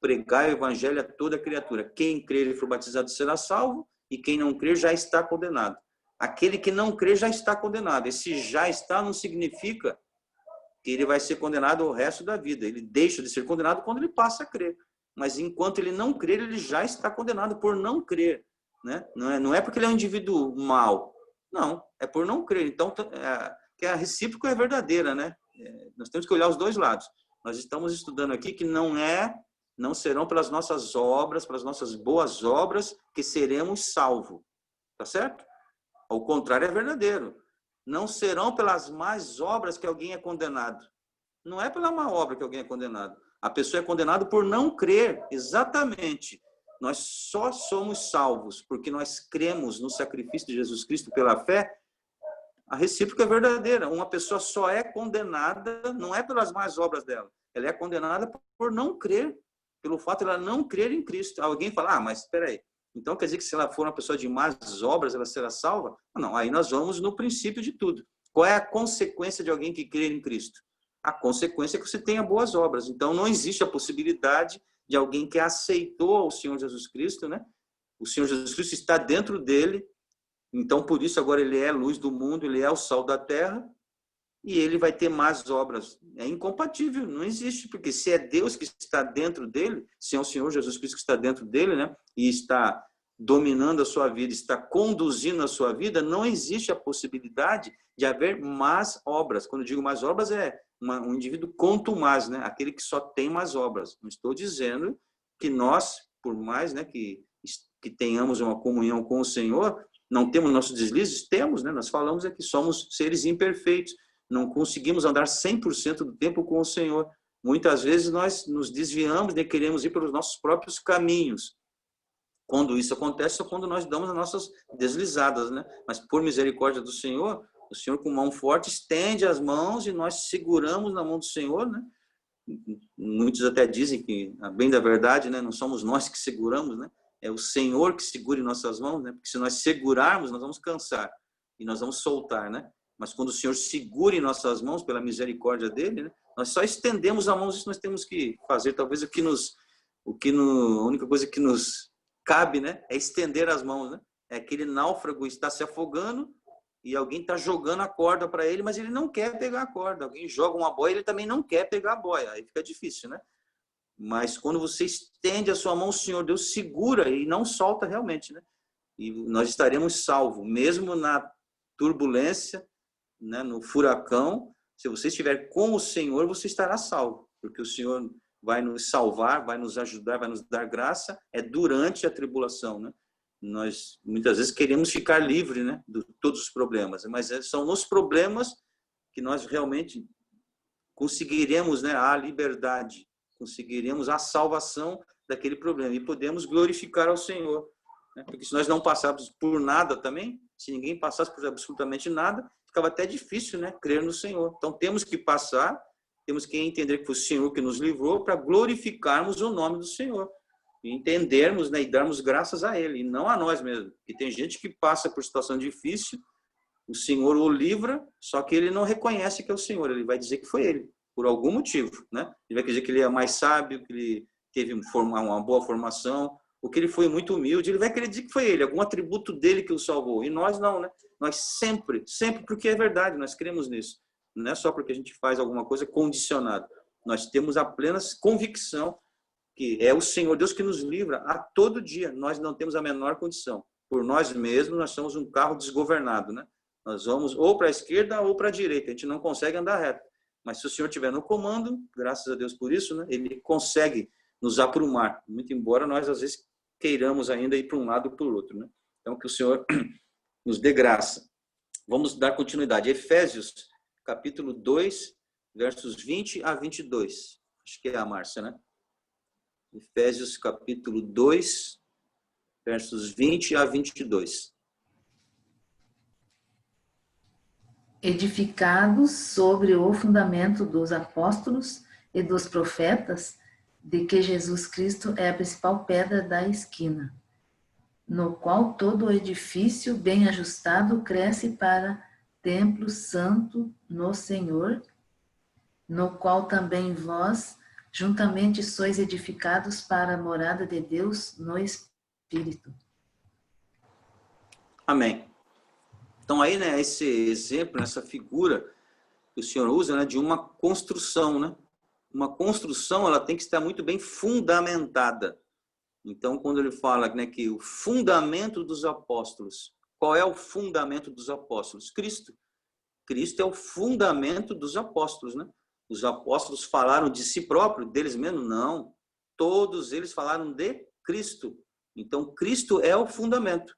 pregar o evangelho a toda criatura. Quem crer e for batizado será salvo, e quem não crer já está condenado. Aquele que não crer já está condenado. Esse já está não significa que ele vai ser condenado o resto da vida. Ele deixa de ser condenado quando ele passa a crer. Mas enquanto ele não crer, ele já está condenado por não crer. Né? Não é porque ele é um indivíduo mau. Não, é por não crer. Então, que a recíproca é verdadeira, né? Nós temos que olhar os dois lados. Nós estamos estudando aqui que não serão pelas nossas obras, pelas nossas boas obras, que seremos salvos. Tá certo? Ao contrário, é verdadeiro. Não serão pelas más obras que alguém é condenado. Não é pela má obra que alguém é condenado. A pessoa é condenada por não crer. Exatamente. Nós só somos salvos porque nós cremos no sacrifício de Jesus Cristo pela fé. A recíproca é verdadeira. Uma pessoa só é condenada, não é pelas más obras dela. Ela é condenada por não crer, pelo fato de ela não crer em Cristo. Alguém fala, mas espera aí. Então quer dizer que se ela for uma pessoa de más obras, ela será salva? Não, aí nós vamos no princípio de tudo. Qual é a consequência de alguém que crer em Cristo? A consequência é que você tenha boas obras. Então não existe a possibilidade de alguém que aceitou o Senhor Jesus Cristo, né? O Senhor Jesus Cristo está dentro dele, então por isso agora ele é a luz do mundo, ele é o sal da terra, e ele vai ter más obras. É incompatível, não existe, porque se é Deus que está dentro dele, se é o Senhor Jesus Cristo que está dentro dele, né? E está dominando a sua vida, está conduzindo a sua vida, não existe a possibilidade de haver más obras. Quando eu digo más obras, é um indivíduo contumaz, né? Aquele que só tem más obras. Não estou dizendo que nós, por mais, né, que tenhamos uma comunhão com o Senhor, não temos nossos deslizes? Temos, né? Nós falamos que somos seres imperfeitos, não conseguimos andar 100% do tempo com o Senhor. Muitas vezes nós nos desviamos e queremos ir pelos nossos próprios caminhos. Quando isso acontece, é quando nós damos as nossas deslizadas, né? Mas por misericórdia do Senhor, o Senhor com mão forte estende as mãos e nós seguramos na mão do Senhor, né? Muitos até dizem que, a bem da verdade, né, não somos nós que seguramos, né? É o Senhor que segura em nossas mãos, né? Porque se nós segurarmos, nós vamos cansar e nós vamos soltar, né? Mas quando o Senhor segura em nossas mãos pela misericórdia dele, né, nós só estendemos a mão. Isso nós temos que fazer. Talvez a única coisa que nos cabe, né, é estender as mãos, né? É aquele náufrago está se afogando e alguém está jogando a corda para ele, mas ele não quer pegar a corda. Alguém joga uma boia, ele também não quer pegar a boia. Aí fica difícil, né? Mas quando você estende a sua mão, o Senhor Deus segura e não solta realmente, né? E nós estaremos salvos, mesmo na turbulência, né, no furacão. Se você estiver com o Senhor, você estará salvo, porque o Senhor vai nos salvar, vai nos ajudar, vai nos dar graça, é durante a tribulação, né? Nós, muitas vezes, queremos ficar livre, né, de todos os problemas, mas são nos problemas que nós realmente conseguiremos, né, a liberdade, conseguiremos a salvação daquele problema e podemos glorificar ao Senhor, né? Porque se nós não passarmos por nada também, se ninguém passasse por absolutamente nada, ficava até difícil, né, crer no Senhor. Então temos que passar, temos que entender que foi o Senhor que nos livrou para glorificarmos o nome do Senhor. E entendermos, né, e darmos graças a Ele, e não a nós mesmos. Porque tem gente que passa por situação difícil, o Senhor o livra, só que ele não reconhece que é o Senhor. Ele vai dizer que foi Ele, por algum motivo, né? Ele vai dizer que ele é mais sábio, que ele teve uma boa formação, ou que ele foi muito humilde. Ele vai querer dizer que foi Ele, algum atributo dele que o salvou. E nós não, né? Nós sempre, porque é verdade, nós cremos nisso. Não é só porque a gente faz alguma coisa condicionado. Nós temos a plena convicção que é o Senhor Deus que nos livra a todo dia. Nós não temos a menor condição. Por nós mesmos, nós somos um carro desgovernado, né? Nós vamos ou para a esquerda ou para a direita. A gente não consegue andar reto. Mas se o Senhor estiver no comando, graças a Deus por isso, né? Ele consegue nos aprumar. Muito embora nós, às vezes, queiramos ainda ir para um lado ou para o outro, né? Então, que o Senhor nos dê graça. Vamos dar continuidade. Efésios, capítulo 2, versos 20 a 22. Acho que é a Márcia, né? Efésios, capítulo 2, versos 20 a 22. Edificados sobre o fundamento dos apóstolos e dos profetas, de que Jesus Cristo é a principal pedra da esquina, no qual todo o edifício bem ajustado cresce para templo santo no Senhor, no qual também vós juntamente sois edificados para a morada de Deus no Espírito. Amém. Então aí, né, esse exemplo, essa figura que o Senhor usa, né, de uma construção, né? Uma construção, ela tem que estar muito bem fundamentada. Então, quando ele fala, né, que o fundamento dos apóstolos, qual é o fundamento dos apóstolos? Cristo. Cristo é o fundamento dos apóstolos, né? Os apóstolos falaram de si próprio, deles mesmos? Não. Todos eles falaram de Cristo. Então, Cristo é o fundamento,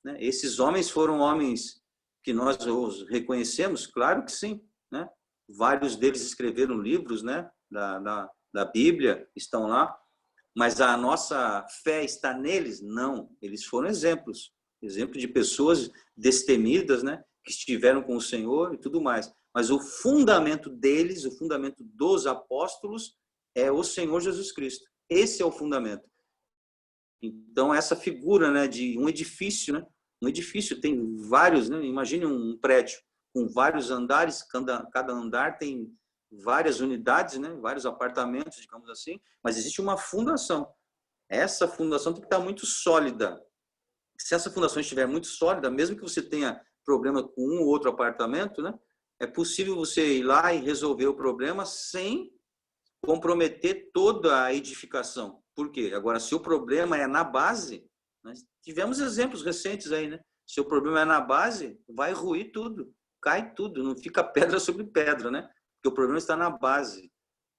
né? Esses homens foram homens que nós os reconhecemos? Claro que sim, né? Vários deles escreveram livros, né, da Bíblia, estão lá. Mas a nossa fé está neles? Não. Eles foram exemplos. Exemplo de pessoas destemidas, né, que estiveram com o Senhor e tudo mais. Mas o fundamento deles, o fundamento dos apóstolos, é o Senhor Jesus Cristo. Esse é o fundamento. Então, essa figura, né, de um edifício, né? Um edifício tem vários, né? Imagine um prédio com vários andares, cada andar tem várias unidades, né? Vários apartamentos, digamos assim, mas existe uma fundação. Essa fundação tem que estar muito sólida. Se essa fundação estiver muito sólida, mesmo que você tenha problema com um ou outro apartamento, né? É possível você ir lá e resolver o problema sem comprometer toda a edificação. Por quê? Agora, se o problema é na base, nós tivemos exemplos recentes aí, né? Se o problema é na base, vai ruir tudo, cai tudo, não fica pedra sobre pedra, né? Porque o problema está na base.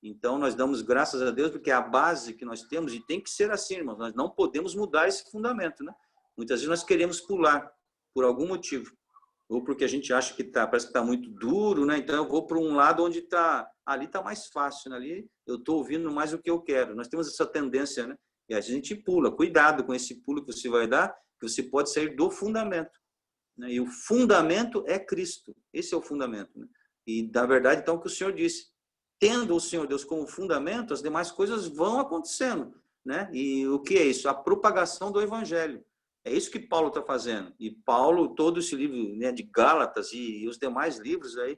Então, nós damos graças a Deus porque é a base que nós temos, e tem que ser assim, irmãos. Nós não podemos mudar esse fundamento, né? Muitas vezes nós queremos pular por algum motivo. Ou porque a gente acha que parece que está muito duro, né? Então, eu vou para um lado onde ali está mais fácil, né? Ali eu estou ouvindo mais o que eu quero. Nós temos essa tendência, né? E a gente pula. Cuidado com esse pulo que você vai dar, que você pode sair do fundamento, né? E o fundamento é Cristo. Esse é o fundamento, né? E, na verdade, então, o que o Senhor disse, tendo o Senhor Deus como fundamento, as demais coisas vão acontecendo, né? E o que é isso? A propagação do Evangelho. É isso que Paulo está fazendo. E Paulo, todo esse livro, né, de Gálatas e os demais livros aí,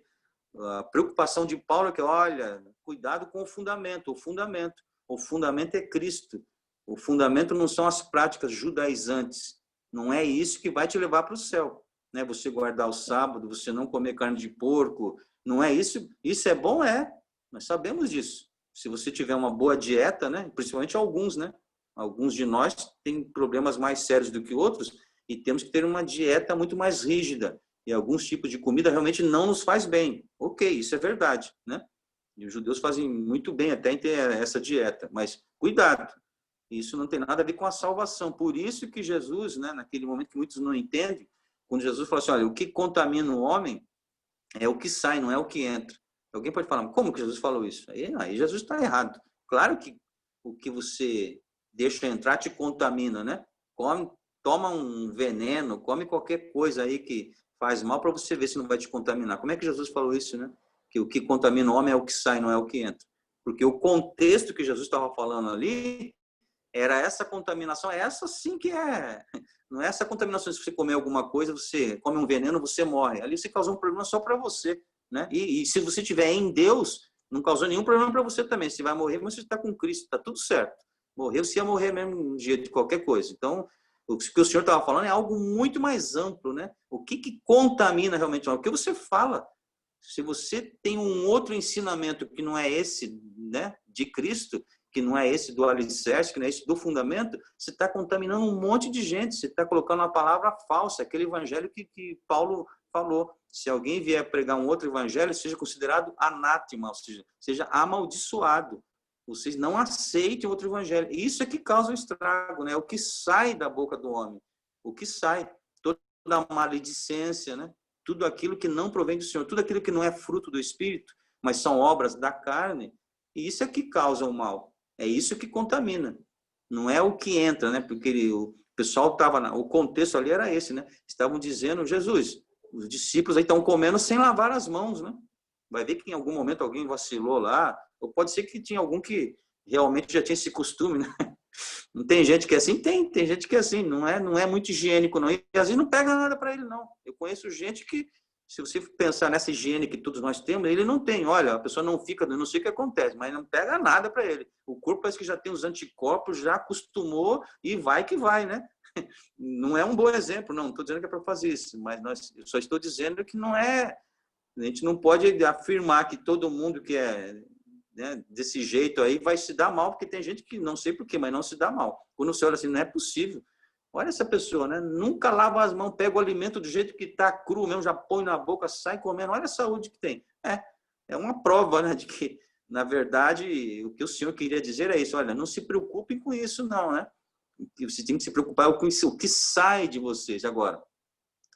a preocupação de Paulo é que, olha, cuidado com o fundamento. O fundamento é Cristo. O fundamento não são as práticas judaizantes. Não é isso que vai te levar para o céu, né? Você guardar o sábado, você não comer carne de porco, não é isso. Isso é bom, é. Nós sabemos disso. Se você tiver uma boa dieta, né, principalmente alguns, né? Alguns de nós têm problemas mais sérios do que outros e temos que ter uma dieta muito mais rígida. E alguns tipos de comida realmente não nos faz bem. Ok, isso é verdade, né? E os judeus fazem muito bem até em ter essa dieta. Mas cuidado, isso não tem nada a ver com a salvação. Por isso que Jesus, né, naquele momento que muitos não entendem, quando Jesus fala assim, olha, o que contamina o homem é o que sai, não é o que entra. Alguém pode falar, como que Jesus falou isso? Aí Jesus está errado. Claro que o que você deixa entrar te contamina, né? Toma um veneno, come qualquer coisa aí que faz mal para você ver se não vai te contaminar. Como é que Jesus falou isso, né? Que o que contamina o homem é o que sai, não é o que entra. Porque o contexto que Jesus estava falando ali era essa contaminação, essa sim que é. Não é essa contaminação, se você comer alguma coisa, você come um veneno, você morre. Ali você causou um problema só para você, né? E se você estiver em Deus, não causou nenhum problema para você também. Você vai morrer, mas você está com Cristo, está tudo certo. Morrer, você ia morrer mesmo um dia de qualquer coisa. Então, o que o senhor estava falando é algo muito mais amplo, né? O que contamina realmente? O que você fala? Se você tem um outro ensinamento que não é esse, né, de Cristo, que não é esse do alicerce, que não é esse do fundamento, você está contaminando um monte de gente, você está colocando uma palavra falsa, aquele evangelho que Paulo falou. Se alguém vier pregar um outro evangelho, seja considerado anátema, ou seja amaldiçoado. Vocês não aceitem outro evangelho. Isso é que causa o estrago, né? O que sai da boca do homem. O que sai. Toda a maledicência, né? tudo aquilo que não provém do Senhor, tudo aquilo que não é fruto do Espírito, mas são obras da carne, e isso é que causa o mal. É isso que contamina. Não é o que entra, né? Porque o pessoal estava... O contexto ali era esse, né? Estavam dizendo, Jesus, os discípulos aí estão comendo sem lavar as mãos, né? Vai ver que em algum momento alguém vacilou lá, ou pode ser que tinha algum que realmente já tinha esse costume, né? Não tem gente que é assim? Tem gente que é assim, não é muito higiênico, não. E às vezes não pega nada para ele, não. Eu conheço gente que, se você pensar nessa higiene que todos nós temos, ele não tem. Olha, a pessoa não fica, não sei o que acontece, mas não pega nada para ele. O corpo parece que já tem os anticorpos, já acostumou e vai que vai, né? Não é um bom exemplo, não estou dizendo que é para fazer isso, mas eu só estou dizendo que não é... A gente não pode afirmar que todo mundo que é, né, desse jeito aí vai se dar mal, porque tem gente que não sei porquê, mas não se dá mal. Quando você olha assim, não é possível. Olha essa pessoa, né? Nunca lava as mãos, pega o alimento do jeito que está cru mesmo, já põe na boca, sai comendo. Olha a saúde que tem. É uma prova, né, de que, na verdade, o que o Senhor queria dizer é isso. Olha, não se preocupem com isso, não, né? Você tem que se preocupar com isso, o que sai de vocês. Agora,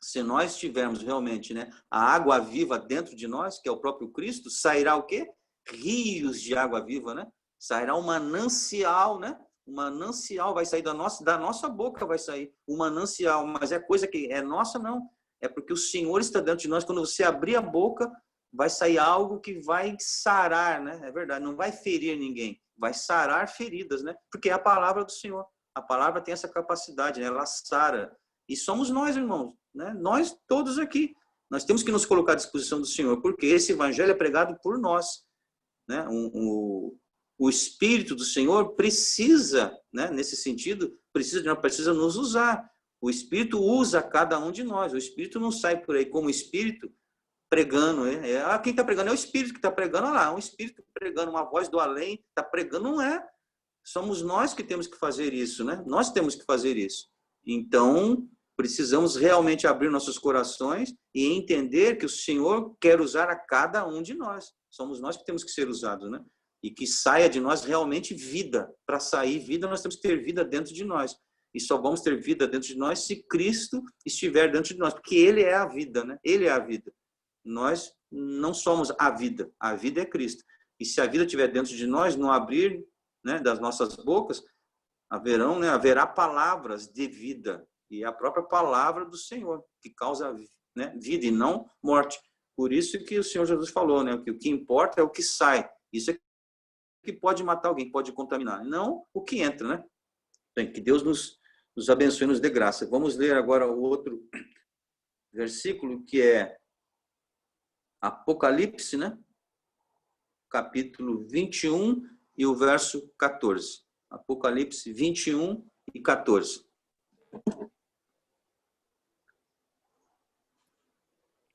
se nós tivermos realmente, né, a água viva dentro de nós, que é o próprio Cristo, sairá o quê? Rios de água viva, né? Sairá um manancial, né? Um manancial vai sair da nossa boca, vai sair um manancial, mas é coisa que é nossa, não. É porque o Senhor está dentro de nós. Quando você abrir a boca, vai sair algo que vai sarar, né? É verdade, não vai ferir ninguém, vai sarar feridas, né? Porque é a palavra do Senhor. A palavra tem essa capacidade, né? Ela sara. E somos nós, irmãos, né? Nós todos aqui. Nós temos que nos colocar à disposição do Senhor, porque esse evangelho é pregado por nós, né? O Espírito do Senhor precisa, né? Nesse sentido, precisa nos usar. O Espírito usa cada um de nós. O Espírito não sai por aí como Espírito pregando. Quem está pregando é o Espírito que está pregando. Olha lá, um Espírito pregando, uma voz do além está pregando. Não é. Somos nós que temos que fazer isso, né? Nós temos que fazer isso. Então, precisamos realmente abrir nossos corações e entender que o Senhor quer usar a cada um de nós. Somos nós que temos que ser usados, né? E que saia de nós realmente vida. Para sair vida, nós temos que ter vida dentro de nós. E só vamos ter vida dentro de nós se Cristo estiver dentro de nós, porque Ele é a vida, né? Ele é a vida. Nós não somos a vida é Cristo. E se a vida estiver dentro de nós, no abrir, né, das nossas bocas, haverá palavras de vida. E é a própria palavra do Senhor que causa, né, vida e não morte. Por isso que o Senhor Jesus falou, né, que o que importa é o que sai. Isso é que pode matar alguém, pode contaminar. Não o que entra, né? Bem, que Deus nos abençoe e nos dê graça. Vamos ler agora o outro versículo, que é Apocalipse, né? Capítulo 21 e o verso 14. Apocalipse 21 e 14.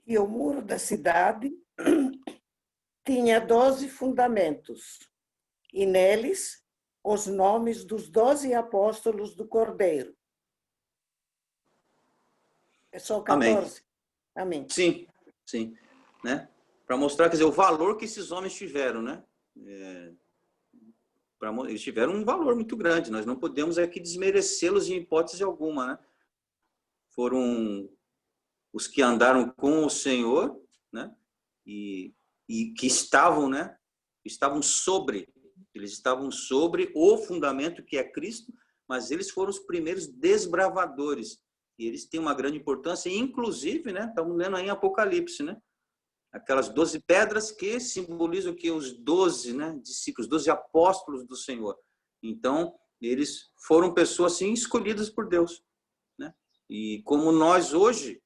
E o muro da cidade tinha 12 fundamentos, e neles os nomes dos 12 apóstolos do Cordeiro. É só o 14? Amém. Sim, sim. Né? Para mostrar, quer dizer, o valor que esses homens tiveram, né? Eles tiveram um valor muito grande. Nós não podemos aqui desmerecê-los em hipótese alguma, né? Foram os que andaram com o Senhor, né? E que estavam, né? Eles estavam sobre o fundamento que é Cristo, mas eles foram os primeiros desbravadores. E eles têm uma grande importância, inclusive, né? Estamos lendo aí em Apocalipse, né? Aquelas 12 pedras que simbolizam que os 12, né, discípulos, 12 apóstolos do Senhor. Então, eles foram pessoas assim escolhidas por Deus, né? E como nós hoje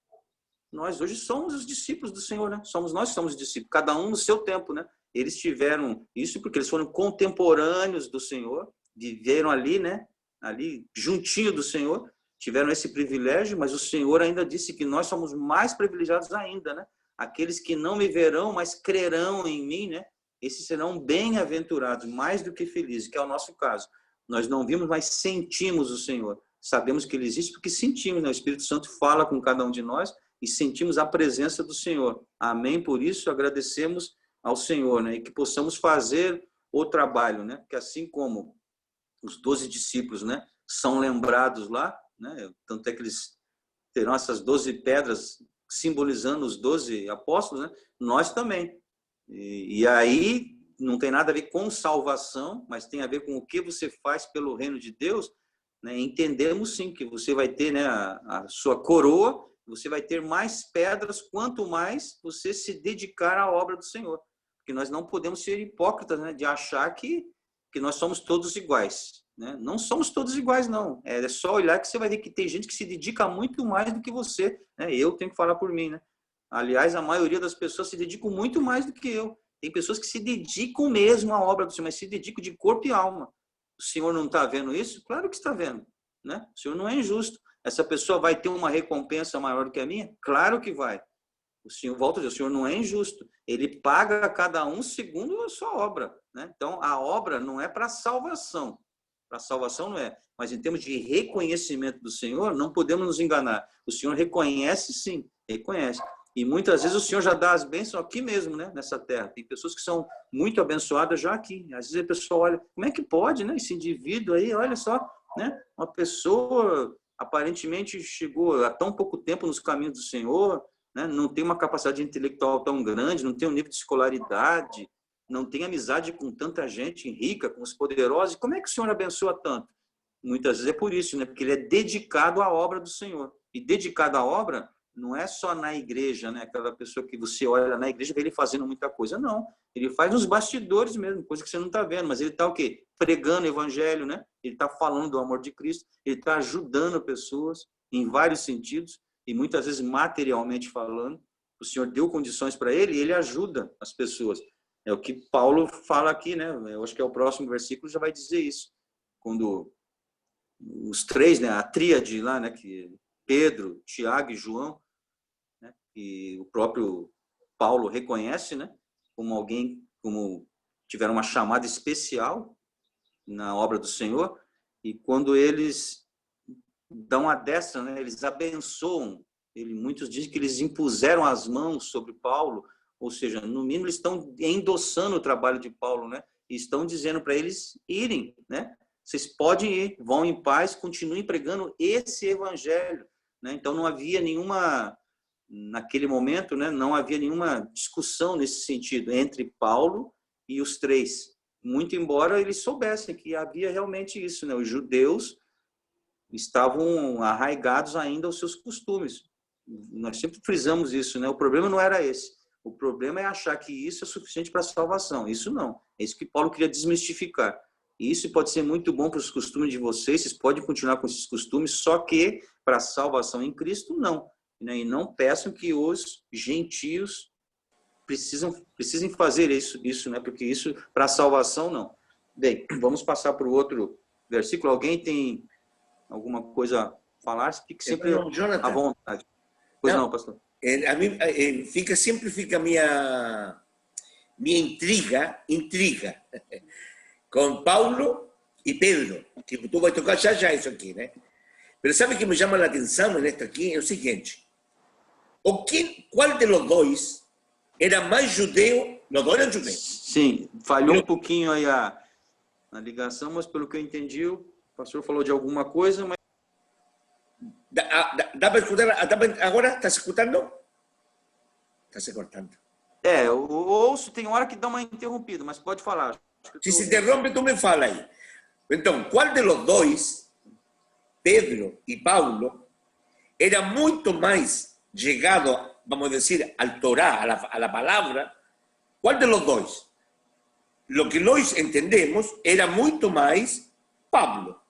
somos os discípulos do Senhor, né? Nós somos discípulos, cada um no seu tempo, né? Eles tiveram isso porque eles foram contemporâneos do Senhor, viveram ali, né? Ali juntinho do Senhor, tiveram esse privilégio, mas o Senhor ainda disse que nós somos mais privilegiados ainda, né? Aqueles que não me verão, mas crerão em mim, né? Esses serão bem-aventurados, mais do que felizes, que é o nosso caso. Nós não vimos, mas sentimos o Senhor. Sabemos que Ele existe porque sentimos, né? O Espírito Santo fala com cada um de nós e sentimos a presença do Senhor. Amém? Por isso, agradecemos ao Senhor, né? E que possamos fazer o trabalho, né? Que assim como os 12 discípulos, né, são lembrados lá, né? Tanto é que eles terão essas 12 pedras simbolizando os 12 apóstolos, né? Nós também. E aí não tem nada a ver com salvação, mas tem a ver com o que você faz pelo reino de Deus, né? Entendemos sim que você vai ter, né, a sua coroa, você vai ter mais pedras quanto mais você se dedicar à obra do Senhor. Porque nós não podemos ser hipócritas, né, de achar que nós somos todos iguais, né? Não somos todos iguais, não. É só olhar que você vai ver que tem gente que se dedica muito mais do que você, né? Eu tenho que falar por mim, né? Aliás, a maioria das pessoas se dedicam muito mais do que eu. Tem pessoas que se dedicam mesmo à obra do Senhor, mas se dedicam de corpo e alma. O Senhor não está vendo isso? Claro que está vendo, né? O Senhor não é injusto. Essa pessoa vai ter uma recompensa maior do que a minha? Claro que vai. O Senhor, volta a dizer, o Senhor não é injusto. Ele paga a cada um segundo a sua obra, né? Então, a obra não é para salvação. Para salvação não é. Mas em termos de reconhecimento do Senhor, não podemos nos enganar. O Senhor reconhece, sim, reconhece. E muitas vezes o Senhor já dá as bênçãos aqui mesmo, né? Nessa terra. Tem pessoas que são muito abençoadas já aqui. Às vezes a pessoa olha, como é que pode, né? Esse indivíduo aí, olha só, né? Uma pessoa aparentemente chegou há tão pouco tempo nos caminhos do Senhor, né? Não tem uma capacidade intelectual tão grande, não tem um nível de escolaridade, não tem amizade com tanta gente rica, com os poderosos. Como é que o Senhor abençoa tanto? Muitas vezes é por isso, né? Porque ele é dedicado à obra do Senhor. E dedicado à obra não é só na igreja, né? Aquela pessoa que você olha na igreja e vê ele fazendo muita coisa. Não. Ele faz nos bastidores mesmo, coisa que você não está vendo. Mas ele está o quê? Pregando o evangelho, né? Ele está falando do amor de Cristo. Ele está ajudando pessoas em vários sentidos. E muitas vezes materialmente falando. O Senhor deu condições para ele e ele ajuda as pessoas. É o que Paulo fala aqui, né? Eu acho que é o próximo versículo já vai dizer isso. Quando os três, né? A tríade lá, né? Que Pedro, Tiago e João, né? E o próprio Paulo reconhece, né? Como alguém, como tiveram uma chamada especial na obra do Senhor. E quando eles dão a destra, né? Eles abençoam. Muitos dizem que eles impuseram as mãos sobre Paulo. Ou seja, no mínimo eles estão endossando o trabalho de Paulo, né? E estão dizendo para eles irem, né? Vocês podem ir, vão em paz, continuem pregando esse evangelho, né? Então não havia nenhuma, naquele momento, né? Não havia nenhuma discussão nesse sentido entre Paulo e os três. Muito embora eles soubessem que havia realmente isso, né? Os judeus estavam arraigados ainda aos seus costumes. Nós sempre frisamos isso, né? O problema não era esse. O problema é achar que isso é suficiente para a salvação. Isso não. É isso que Paulo queria desmistificar. E isso pode ser muito bom para os costumes de vocês podem continuar com esses costumes, só que para a salvação em Cristo, não. E não peçam que os gentios precisem fazer isso, né? Porque isso, para a salvação, não. Bem, vamos passar para o outro versículo. Alguém tem alguma coisa a falar? Fique sempre à vontade. Pois não, pastor. A mí siempre fica minha intriga con Paulo y Pedro, que tú vas a tocar ya eso aquí, ¿no? Pero sabe que me llama la atención en esto aquí, es lo siguiente. ¿Cuál de los dos era más judeu? Los dos eran judeus. Sim, falhou um pouquinho aí a ligação, mas pelo que eu entendi, o pastor falou de alguma coisa, mas... ¿Da para escuchar? ¿Ahora estás escuchando? Estás cortando. Eu ouço, tem hora que dá uma interrompida, mas pode falar. Si se interrumpe, tú me fala ahí. Entonces, ¿cuál de los dos, Pedro y Paulo, era mucho más llegado, vamos a decir, al Torá, a la palabra? ¿Cuál de los dos? Lo que nós entendemos era mucho más Pablo.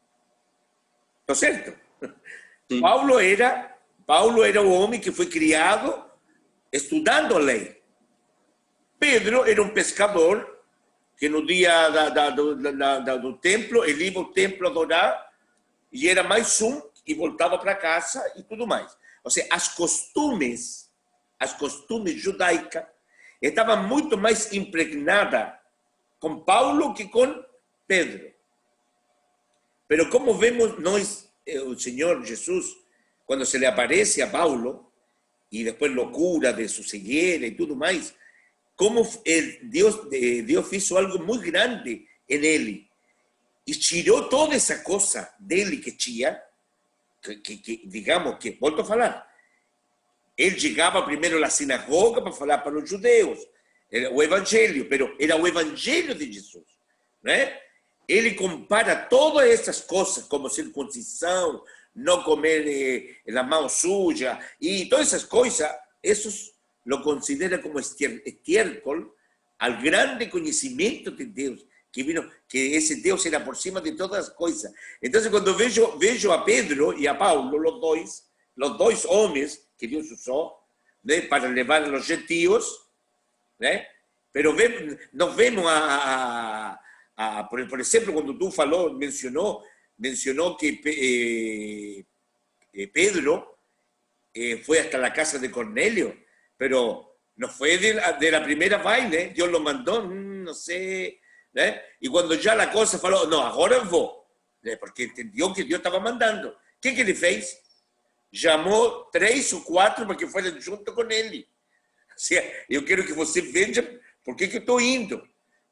¿No es cierto? Sí. Paulo era un hombre que fue criado estudando a lei. Pedro era um pescador que no dia do templo, ele ia ao templo adorar e era mais e voltava para casa e tudo mais. Ou seja, as costumes judaicas estavam muito mais impregnadas com Paulo que com Pedro. Pero como vemos nós, o Senhor Jesus, quando se lhe aparece a Paulo, y después lo cura de su ceguera y todo más, como Dios hizo algo muy grande en él y tiró toda esa cosa de él que tinha, que digamos, que vuelto a falar, Ele chegava primeiro na sinagoga para falar para os judeus o evangelho, pero era o evangelho de Jesus, né? Ele compara todas essas coisas, como circuncisão, não comer a mão suja e todas essas coisas, esses lo considera como estiércol al grande conhecimento de Deus, que esse Deus era por cima de todas as coisas. Então, quando vejo a Pedro e a Paulo, os dois homens que Deus usou, né, para levar os gentios, né? Pero nós vemos por exemplo, quando tu mencionou que Pedro foi hasta la casa de Cornelio, pero no fue de la primera baile, Dios lo mandó, no sé, ¿eh? Y cuando ya la cosa falou, no, agora eu vou, ¿eh? Porque entendió que Dios estaba mandando. O que ele fez? Chamou 3 ou 4 para que fossem junto com ele. O sea, eu quero que você veja por que eu estou indo,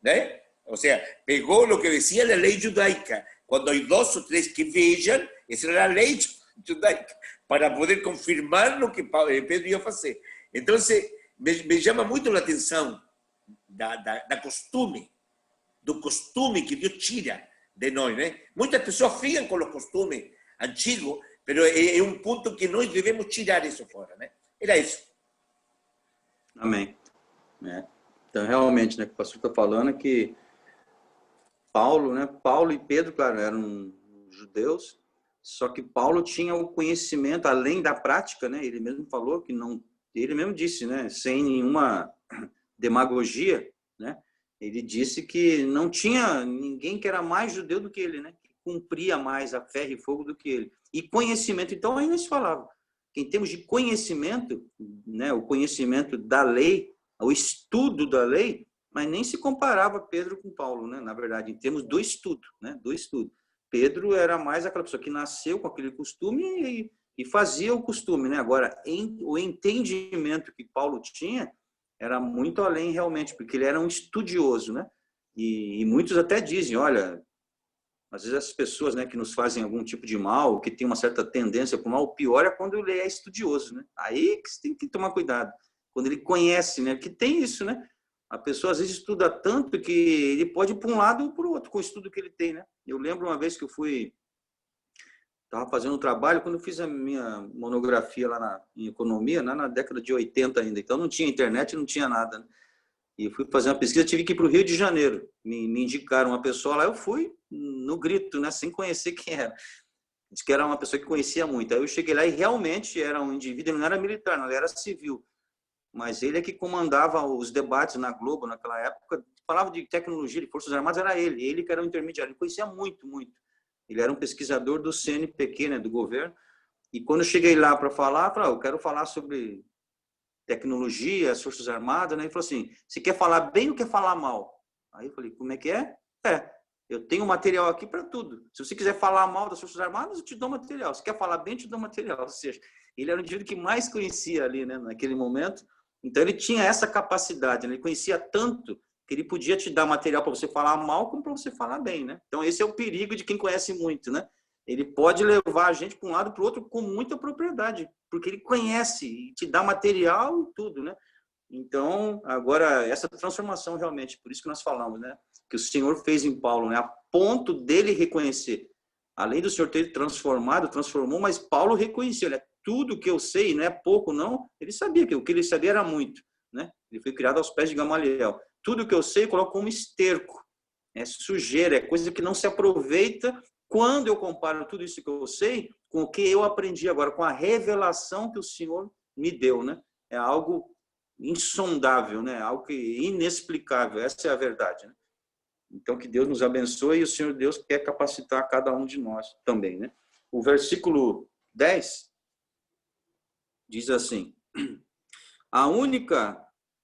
né? O sea, pegou o que dizia a lei judaica. Quando há 2 ou 3 que vejam, essa era a lei judaica, para poder confirmar o que Pedro ia fazer. Então, me chama muito a atenção do costume que Deus tira de nós, né? Muitas pessoas ficam com os costumes antigos, mas é um ponto que nós devemos tirar isso fora, né? Era isso. Amém. Então, realmente, né, o que o pastor está falando é que Paulo, né? Paulo e Pedro, claro, eram judeus, só que Paulo tinha o conhecimento além da prática, né? Ele mesmo falou que não, ele mesmo disse, né? Sem nenhuma demagogia, né? Ele disse que não tinha ninguém que era mais judeu do que ele, né? Que cumpria mais a ferro e fogo do que ele. E conhecimento, então ainda se falava que em termos de conhecimento, né? O conhecimento da lei, o estudo da lei, mas nem se comparava Pedro com Paulo, né? Na verdade, em termos do estudo, né? Do estudo. Pedro era mais aquela pessoa que nasceu com aquele costume e fazia o costume, né? Agora, o entendimento que Paulo tinha era muito além realmente, porque ele era um estudioso, né? E muitos até dizem, olha, às vezes as pessoas, né, que nos fazem algum tipo de mal, que tem uma certa tendência para o mal, o pior é quando ele é estudioso, né? Aí que você tem que tomar cuidado. Quando ele conhece, né? Que tem isso, né? A pessoa às vezes estuda tanto que ele pode ir para um lado ou para o outro com o estudo que ele tem, né? Eu lembro uma vez que eu estava fazendo um trabalho, quando eu fiz a minha monografia lá em economia, na década de 80 ainda, então não tinha internet, não tinha nada, né? E fui fazer uma pesquisa, tive que ir para o Rio de Janeiro, me indicaram uma pessoa lá, eu fui no grito, né? Sem conhecer quem era. Diz que era uma pessoa que conhecia muito. Aí eu cheguei lá e realmente era um indivíduo, ele não era militar, não, ele era civil. Mas ele é que comandava os debates na Globo naquela época, falava de tecnologia, de Forças Armadas, era ele que era o intermediário, ele conhecia muito, muito. Ele era um pesquisador do CNPq, né, do governo, e quando eu cheguei lá para falar, eu falei, eu quero falar sobre tecnologia, as Forças Armadas, né? Ele falou assim, você quer falar bem ou quer falar mal? Aí eu falei, como é que é? Eu tenho material aqui para tudo. Se você quiser falar mal das Forças Armadas, eu te dou material. Se quer falar bem, eu te dou material. Ou seja, ele era o indivíduo que mais conhecia ali, né, naquele momento. Então, ele tinha essa capacidade, né? Ele conhecia tanto que ele podia te dar material para você falar mal como para você falar bem, né? Então, esse é o perigo de quem conhece muito, né? Ele pode levar a gente para um lado e para o outro com muita propriedade, porque ele conhece e te dá material e tudo, né? Então, agora, essa transformação realmente, por isso que nós falamos, né? Que o Senhor fez em Paulo, né? A ponto dele reconhecer. Além do Senhor ter transformou, mas Paulo reconheceu, né? Tudo que eu sei, não é pouco, não. Ele sabia que o que ele sabia era muito, né? Ele foi criado aos pés de Gamaliel. Tudo que eu sei, eu coloco como esterco. É sujeira, é coisa que não se aproveita quando eu comparo tudo isso que eu sei com o que eu aprendi agora, com a revelação que o Senhor me deu, né? É algo insondável, né? Algo inexplicável. Essa é a verdade, né? Então, que Deus nos abençoe e o Senhor Deus quer capacitar cada um de nós também, né? O versículo 10 diz assim, a única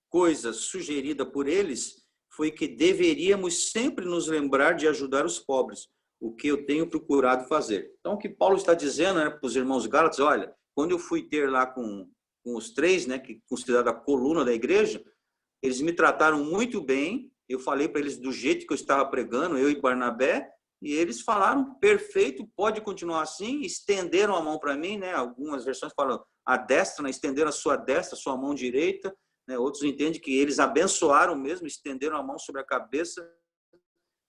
coisa sugerida por eles foi que deveríamos sempre nos lembrar de ajudar os pobres, o que eu tenho procurado fazer. Então, o que Paulo está dizendo, né, para os irmãos Gálatas, olha, quando eu fui ter lá com os 3, né, que considerado a coluna da igreja, eles me trataram muito bem, eu falei para eles do jeito que eu estava pregando, eu e Barnabé, E eles falaram, perfeito, pode continuar assim, estenderam a mão para mim, né? Algumas versões falam a destra, né? Estenderam a sua destra, a sua mão direita, né? Outros entendem que eles abençoaram mesmo, estenderam a mão sobre a cabeça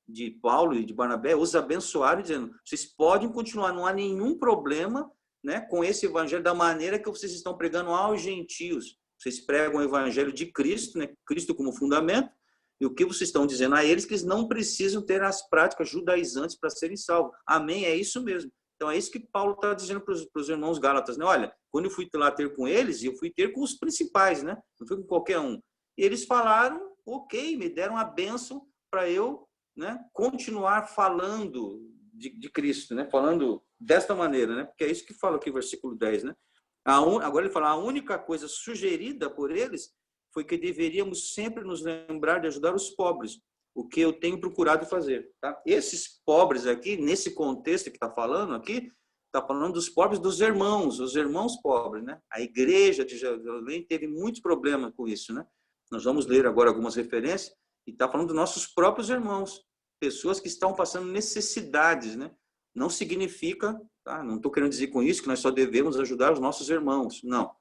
de Paulo e de Barnabé, os abençoaram, dizendo, vocês podem continuar, não há nenhum problema, né, com esse evangelho da maneira que vocês estão pregando aos gentios. Vocês pregam o evangelho de Cristo, né, Cristo como fundamento, e o que vocês estão dizendo a eles que eles não precisam ter as práticas judaizantes para serem salvos. Amém? É isso mesmo. Então é isso que Paulo está dizendo para os irmãos gálatas, né? Olha, quando eu fui lá ter com eles, eu fui ter com os principais, né? Não fui com qualquer um. E eles falaram, ok, me deram a bênção para eu, né, continuar falando de Cristo, né? Falando desta maneira, né? Porque é isso que fala aqui o versículo 10, né? Agora ele fala, a única coisa sugerida por eles foi que deveríamos sempre nos lembrar de ajudar os pobres, o que eu tenho procurado fazer. Tá? Esses pobres aqui, nesse contexto que está falando aqui, está falando dos pobres dos irmãos, os irmãos pobres. Né? A igreja de Jerusalém teve muitos problemas com isso. Né? Nós vamos ler agora algumas referências, e está falando dos nossos próprios irmãos, pessoas que estão passando necessidades. Né? Não significa, tá? Não estou querendo dizer com isso que nós só devemos ajudar os nossos irmãos, não.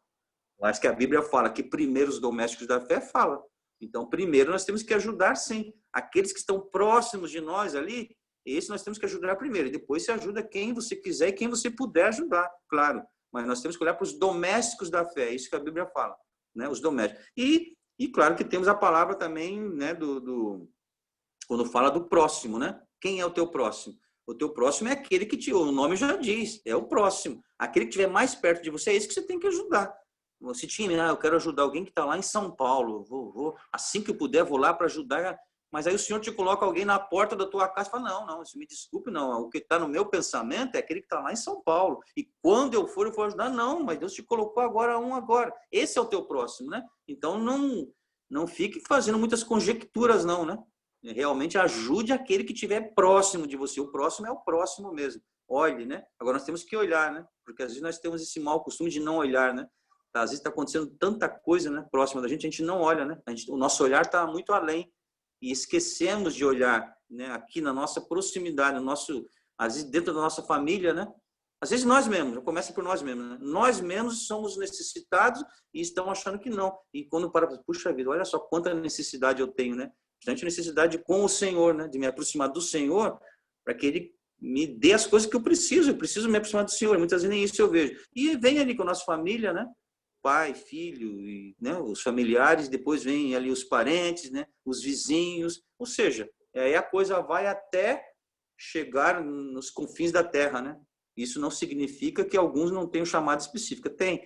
Mas que a Bíblia fala que primeiro os domésticos da fé fala. Então, primeiro nós temos que ajudar, sim. Aqueles que estão próximos de nós ali, esse nós temos que ajudar primeiro. E depois você ajuda quem você quiser e quem você puder ajudar, claro. Mas nós temos que olhar para os domésticos da fé, é isso que a Bíblia fala, né? Os domésticos. E claro que temos a palavra também, né, quando fala do próximo, né? Quem é o teu próximo? O teu próximo é aquele que o nome já diz, é o próximo. Aquele que estiver mais perto de você, é esse que você tem que ajudar. Você tinha, eu quero ajudar alguém que está lá em São Paulo, vou, assim que eu puder, vou lá para ajudar, mas aí o Senhor te coloca alguém na porta da tua casa e fala, não, me desculpe, não, o que está no meu pensamento é aquele que está lá em São Paulo, e quando eu for ajudar, não, mas Deus te colocou agora. Esse é o teu próximo, né? Então não fique fazendo muitas conjecturas, não, né? Realmente ajude aquele que estiver próximo de você, o próximo é o próximo mesmo, olhe, né? Agora nós temos que olhar, né? Porque às vezes nós temos esse mau costume de não olhar, né? Às vezes está acontecendo tanta coisa, né, próxima da gente, a gente não olha, né? O nosso olhar está muito além e esquecemos de olhar, né, aqui na nossa proximidade, às vezes dentro da nossa família, né? Às vezes nós mesmos, já começa por nós mesmos, né? Nós mesmos somos necessitados e estão achando que não. E quando puxa vida, olha só quanta necessidade eu tenho, né? Bastante necessidade com o Senhor, né? De me aproximar do Senhor para que Ele me dê as coisas que eu preciso me aproximar do Senhor. Muitas vezes nem isso eu vejo. E vem ali com a nossa família, né? Pai, filho, e, né, os familiares, depois vem ali os parentes, né, os vizinhos, ou seja, aí a coisa vai até chegar nos confins da terra, né? Isso não significa que alguns não tenham chamada específica. Tem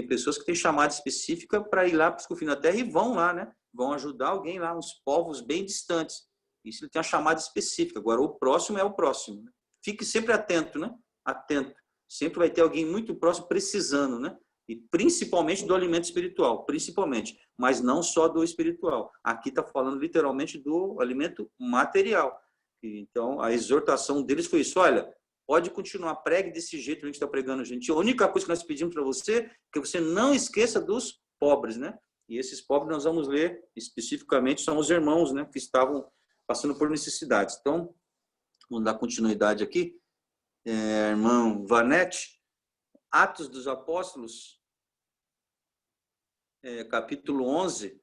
pessoas que têm chamada específica para ir lá para os confins da terra e vão lá, né? Vão ajudar alguém lá, uns povos bem distantes. Isso ele tem uma chamada específica. Agora, o próximo é o próximo. Né? Fique sempre atento, né? Atento. Sempre vai ter alguém muito próximo precisando, né? E principalmente do alimento espiritual, principalmente, mas não só do espiritual. Aqui está falando literalmente do alimento material. Então, a exortação deles foi isso, olha, pode continuar, pregue desse jeito que a gente está pregando, gente. A única coisa que nós pedimos para você é que você não esqueça dos pobres, né? E esses pobres nós vamos ler especificamente, são os irmãos, né, que estavam passando por necessidades. Então, vamos dar continuidade aqui. Irmão Vanete, Atos dos Apóstolos, capítulo 11,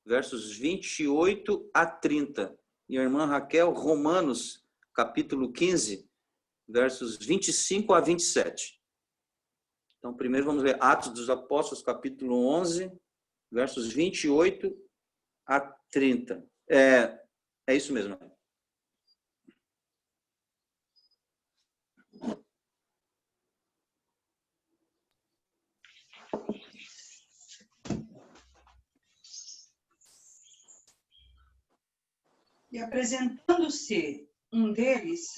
versos 28 a 30. E a irmã Raquel, Romanos, capítulo 15, versos 25 a 27. Então, primeiro vamos ler Atos dos Apóstolos, capítulo 11, versos 28 a 30. É isso mesmo. E apresentando-se um deles,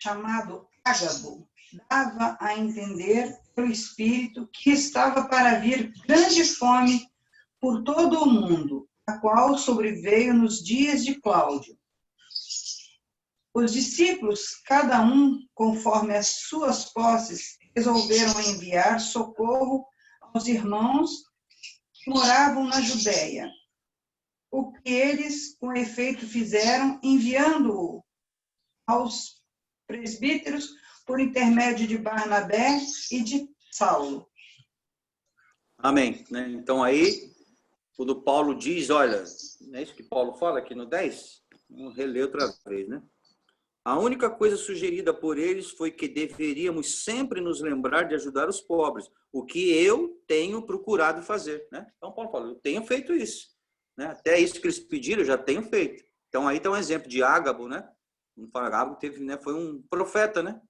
chamado Ágabo, dava a entender pelo Espírito que estava para vir grande fome por todo o mundo, a qual sobreveio nos dias de Cláudio. Os discípulos, cada um conforme as suas posses, resolveram enviar socorro aos irmãos que moravam na Judéia. O que eles, com efeito, fizeram, enviando-o aos presbíteros por intermédio de Barnabé e de Saulo. Amém. Né? Então aí, quando Paulo diz, olha, não é isso que Paulo fala aqui no 10? Vamos reler outra vez, né? A única coisa sugerida por eles foi que deveríamos sempre nos lembrar de ajudar os pobres, o que eu tenho procurado fazer, né? Então Paulo fala, eu tenho feito isso, né? Até isso que eles pediram, eu já tenho feito. Então aí está um exemplo de Ágabo, né? Ágabo teve, né? Foi um profeta, né?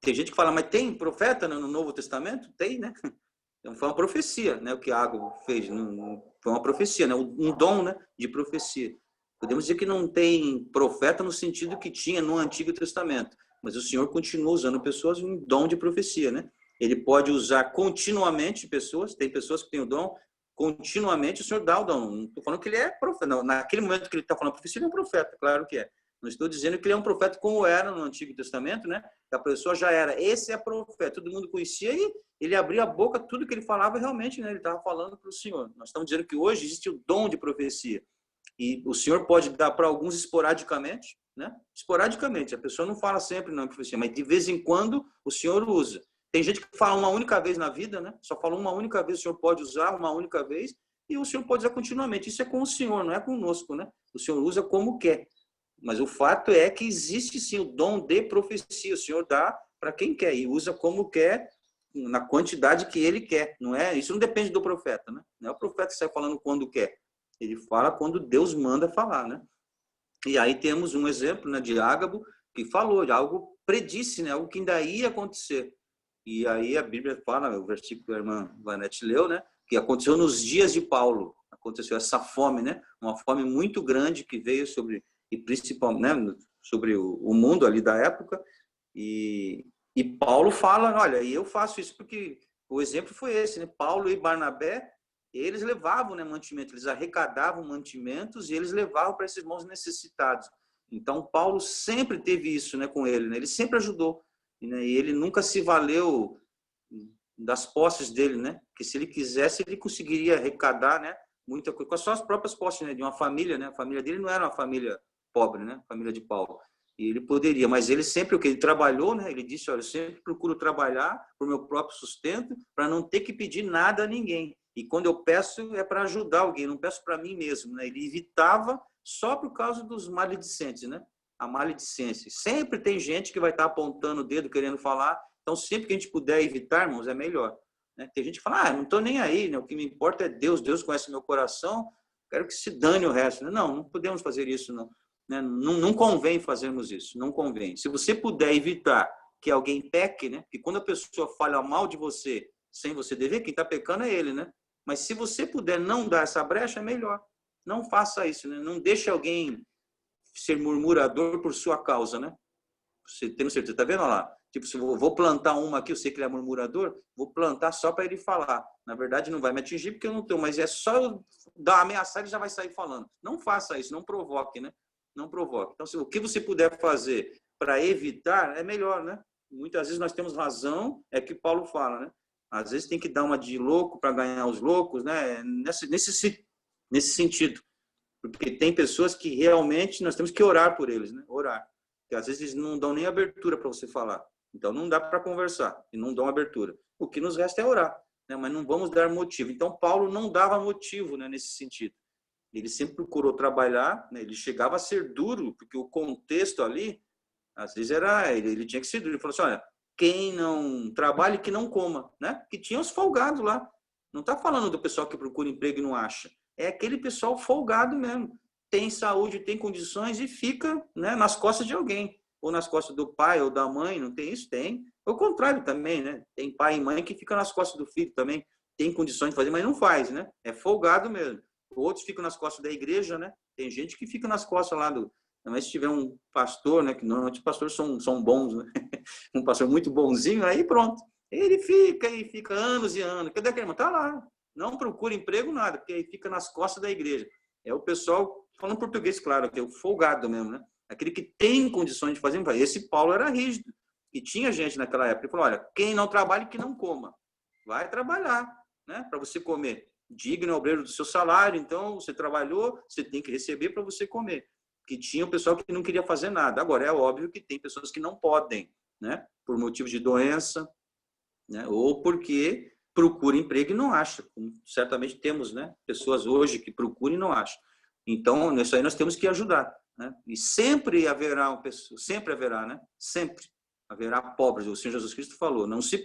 Tem gente que fala, mas tem profeta no Novo Testamento? Tem, né? Então foi uma profecia, né? O que Ágabo fez, foi uma profecia, né? Um dom, né? De profecia. Podemos dizer que não tem profeta no sentido que tinha no Antigo Testamento, mas o Senhor continua usando pessoas em dom de profecia, né? Ele pode usar continuamente pessoas, tem pessoas que têm o dom, continuamente o Senhor dá o dom. Não estou falando que ele é profeta, não, naquele momento que ele está falando profecia, ele é um profeta, claro que é. Não estou dizendo que ele é um profeta como era no Antigo Testamento, né? A pessoa já era, esse é profeta, todo mundo conhecia e ele abria a boca, tudo que ele falava realmente, né? Ele estava falando para o Senhor. Nós estamos dizendo que hoje existe o dom de profecia. E o Senhor pode dar para alguns esporadicamente, né? Esporadicamente, a pessoa não fala sempre não profecia, mas de vez em quando o Senhor usa. Tem gente que fala uma única vez na vida, né? Só falou uma única vez, o Senhor pode usar uma única vez e o Senhor pode usar continuamente. Isso é com o Senhor, não é conosco, né? O Senhor usa como quer. Mas o fato é que existe sim o dom de profecia. O Senhor dá para quem quer e usa como quer, na quantidade que ele quer. Não é? Isso não depende do profeta, né? Não é o profeta que sai falando quando quer. Ele fala quando Deus manda falar, né? E aí temos um exemplo, né, de Ágabo, que falou de algo, predisse, né, algo que ainda ia acontecer. E aí a Bíblia fala, o versículo que a irmã Vanete leu, né, que aconteceu nos dias de Paulo. Aconteceu essa fome, né? Uma fome muito grande que veio sobre, e principalmente, né, sobre o mundo ali da época. E Paulo fala, olha, e eu faço isso porque o exemplo foi esse, né? Paulo e Barnabé, eles levavam, né, mantimento, eles arrecadavam mantimentos e eles levavam para esses irmãos necessitados. Então, Paulo sempre teve isso, né, com ele, né? Ele sempre ajudou, né? E ele nunca se valeu das posses dele, né? Que se ele quisesse, ele conseguiria arrecadar, né, muita coisa, com as suas próprias posses, né, de uma família, né? A família dele não era uma família pobre, né? A família de Paulo. E ele poderia, mas ele sempre, o que ele trabalhou, né? Ele disse, olha, eu sempre procuro trabalhar por meu próprio sustento para não ter que pedir nada a ninguém. E quando eu peço, é para ajudar alguém, não peço para mim mesmo, né? Ele evitava só por causa dos maledicentes, né? A maledicência. Sempre tem gente que vai estar apontando o dedo, querendo falar. Então, sempre que a gente puder evitar, irmãos, é melhor. Né? Tem gente que fala, não estou nem aí, né? O que me importa é Deus. Deus conhece meu coração, quero que se dane o resto. Não podemos fazer isso, não. Né? Não convém fazermos isso, não convém. Se você puder evitar que alguém peque, né? Que quando a pessoa fala mal de você, sem você dever, quem está pecando é ele, né? Mas se você puder não dar essa brecha, é melhor. Não faça isso, né? Não deixe alguém ser murmurador por sua causa, né? Você tem certeza, tá vendo lá? Tipo, se eu vou plantar uma aqui, eu sei que ele é murmurador, vou plantar só para ele falar. Na verdade, não vai me atingir porque eu não tenho, mas é só eu dar ameaçar, ele já vai sair falando. Não faça isso, não provoque, né? Não provoque. Então, o que você puder fazer para evitar, é melhor, né? Muitas vezes nós temos razão, é que Paulo fala, né? Às vezes tem que dar uma de louco para ganhar os loucos, né? Nesse sentido. Porque tem pessoas que realmente nós temos que orar por eles, né? Orar. Porque às vezes eles não dão nem abertura para você falar. Então não dá para conversar e não dão abertura. O que nos resta é orar, né? Mas não vamos dar motivo. Então Paulo não dava motivo, né, nesse sentido. Ele sempre procurou trabalhar, né? Ele chegava a ser duro, porque o contexto ali, às vezes ele tinha que ser duro. Ele falou assim, olha, quem não trabalha, que não coma, né? Que tinha os folgados lá. Não está falando do pessoal que procura emprego e não acha. É aquele pessoal folgado mesmo. Tem saúde, tem condições e fica, né, nas costas de alguém. Ou nas costas do pai ou da mãe, não tem isso? Tem. O contrário também, né? Tem pai e mãe que ficam nas costas do filho também. Tem condições de fazer, mas não faz, né? É folgado mesmo. Outros ficam nas costas da igreja, né? Tem gente que fica nas costas lá do... Mas se tiver um pastor, né? Que normalmente os pastores são bons, né? Um pastor muito bonzinho, aí pronto. Ele fica anos e anos. Cadê aquele irmão? Tá lá. Não procura emprego, nada, porque aí fica nas costas da igreja. É o pessoal, falando português, claro, que é o folgado mesmo, né? Aquele que tem condições de fazer. Esse Paulo era rígido. E tinha gente naquela época que falou, olha, quem não trabalha, que não coma. Vai trabalhar, né? Para você comer. Digno é o obreiro do seu salário, então você trabalhou, você tem que receber para você comer. que tinha o pessoal que não queria fazer nada. Agora, é óbvio que tem pessoas que não podem, né? Por motivo de doença, né? Ou porque procura emprego e não acha. Certamente temos, né? Pessoas hoje que procuram e não acham. Então, nisso aí nós temos que ajudar, né? E sempre haverá uma pessoa, sempre haverá, né? Sempre haverá pobres. O Senhor Jesus Cristo falou, não se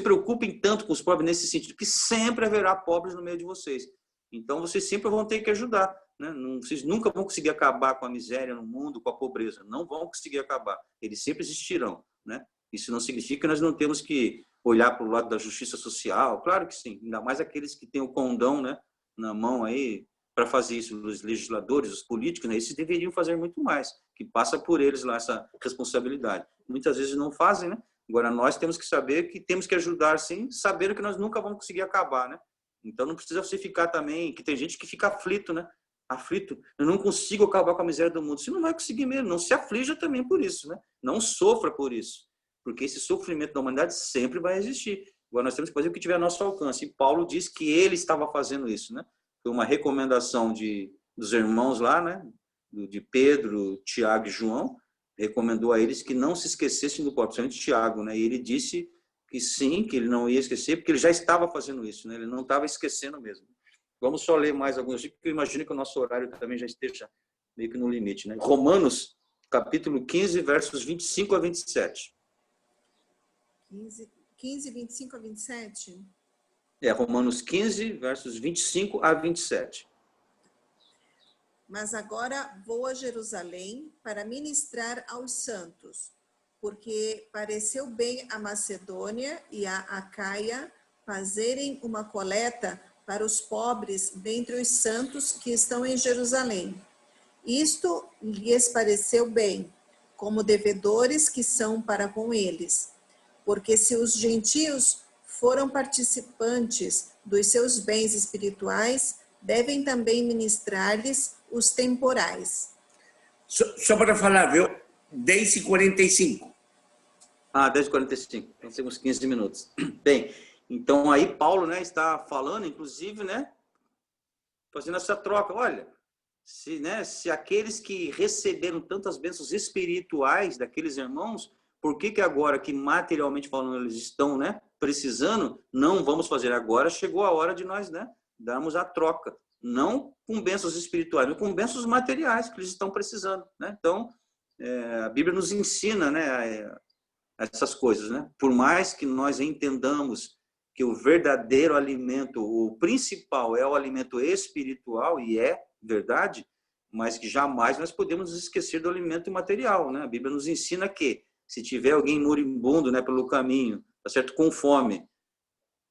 preocupem tanto com os pobres nesse sentido, que sempre haverá pobres no meio de vocês. Então, vocês sempre vão ter que ajudar, né? Vocês nunca vão conseguir acabar com a miséria no mundo, com a pobreza. Não vão conseguir acabar. Eles sempre existirão, né? Isso não significa que nós não temos que olhar para o lado da justiça social. Claro que sim. Ainda mais aqueles que têm o condão, né, na mão aí para fazer isso. Os legisladores, os políticos, né, esses deveriam fazer muito mais. Que passa por eles lá essa responsabilidade. Muitas vezes não fazem, né? Agora, nós temos que saber que temos que ajudar, sim, sabendo que nós nunca vamos conseguir acabar, né? Então, não precisa você ficar também, que tem gente que fica aflito, né? Aflito, eu não consigo acabar com a miséria do mundo. Você não vai conseguir mesmo, não se aflija também por isso, né? Não sofra por isso, porque esse sofrimento da humanidade sempre vai existir. Agora, nós temos que fazer o que tiver a nosso alcance. E Paulo diz que ele estava fazendo isso, né? Foi uma recomendação dos irmãos lá, né? De Pedro, Tiago e João, recomendou a eles que não se esquecessem do pobre, principalmente Tiago, né? E ele disse que sim, que ele não ia esquecer, porque ele já estava fazendo isso, né? Ele não estava esquecendo mesmo. Vamos só ler mais alguns, porque eu imagino que o nosso horário também já esteja meio que no limite, né? Romanos, capítulo 15, versos 25 a 27. 15, 25 a 27? Romanos 15, versos 25 a 27. Mas agora vou a Jerusalém para ministrar aos santos, porque pareceu bem a Macedônia e a Acaia fazerem uma coleta para os pobres dentre os santos que estão em Jerusalém. Isto lhes pareceu bem, como devedores que são para com eles. Porque se os gentios foram participantes dos seus bens espirituais, devem também ministrar-lhes os temporais. Só para falar, viu? 10h45. 10h45. Então, temos 15 minutos. Bem, então aí Paulo, né, está falando, inclusive, né, fazendo essa troca. Olha, se aqueles que receberam tantas bênçãos espirituais daqueles irmãos, por que agora que materialmente falando eles estão, né, precisando, não vamos fazer agora? Chegou a hora de nós, né, darmos a troca, não com bênçãos espirituais, mas com bênçãos materiais que eles estão precisando, né? Então, a Bíblia nos ensina, né, essas coisas, né? Por mais que nós entendamos que o verdadeiro alimento, o principal é o alimento espiritual, e é verdade, mas que jamais nós podemos esquecer do alimento material, né? A Bíblia nos ensina que se tiver alguém moribundo, né, pelo caminho, tá certo, com fome,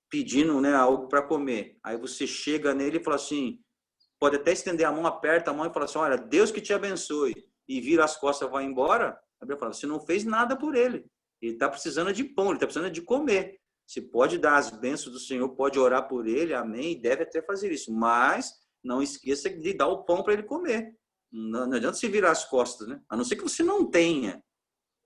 pedindo, né, algo para comer, aí você chega nele e fala assim, pode até estender a mão, aperta a mão e fala assim, olha, Deus que te abençoe, e vira as costas e vai embora, a Bíblia fala, você não fez nada por ele, ele está precisando de pão, ele está precisando de comer. Você pode dar as bênçãos do Senhor, pode orar por ele, amém, e deve até fazer isso, mas não esqueça de dar o pão para ele comer. Não adianta você virar as costas, né? A não ser que você não tenha.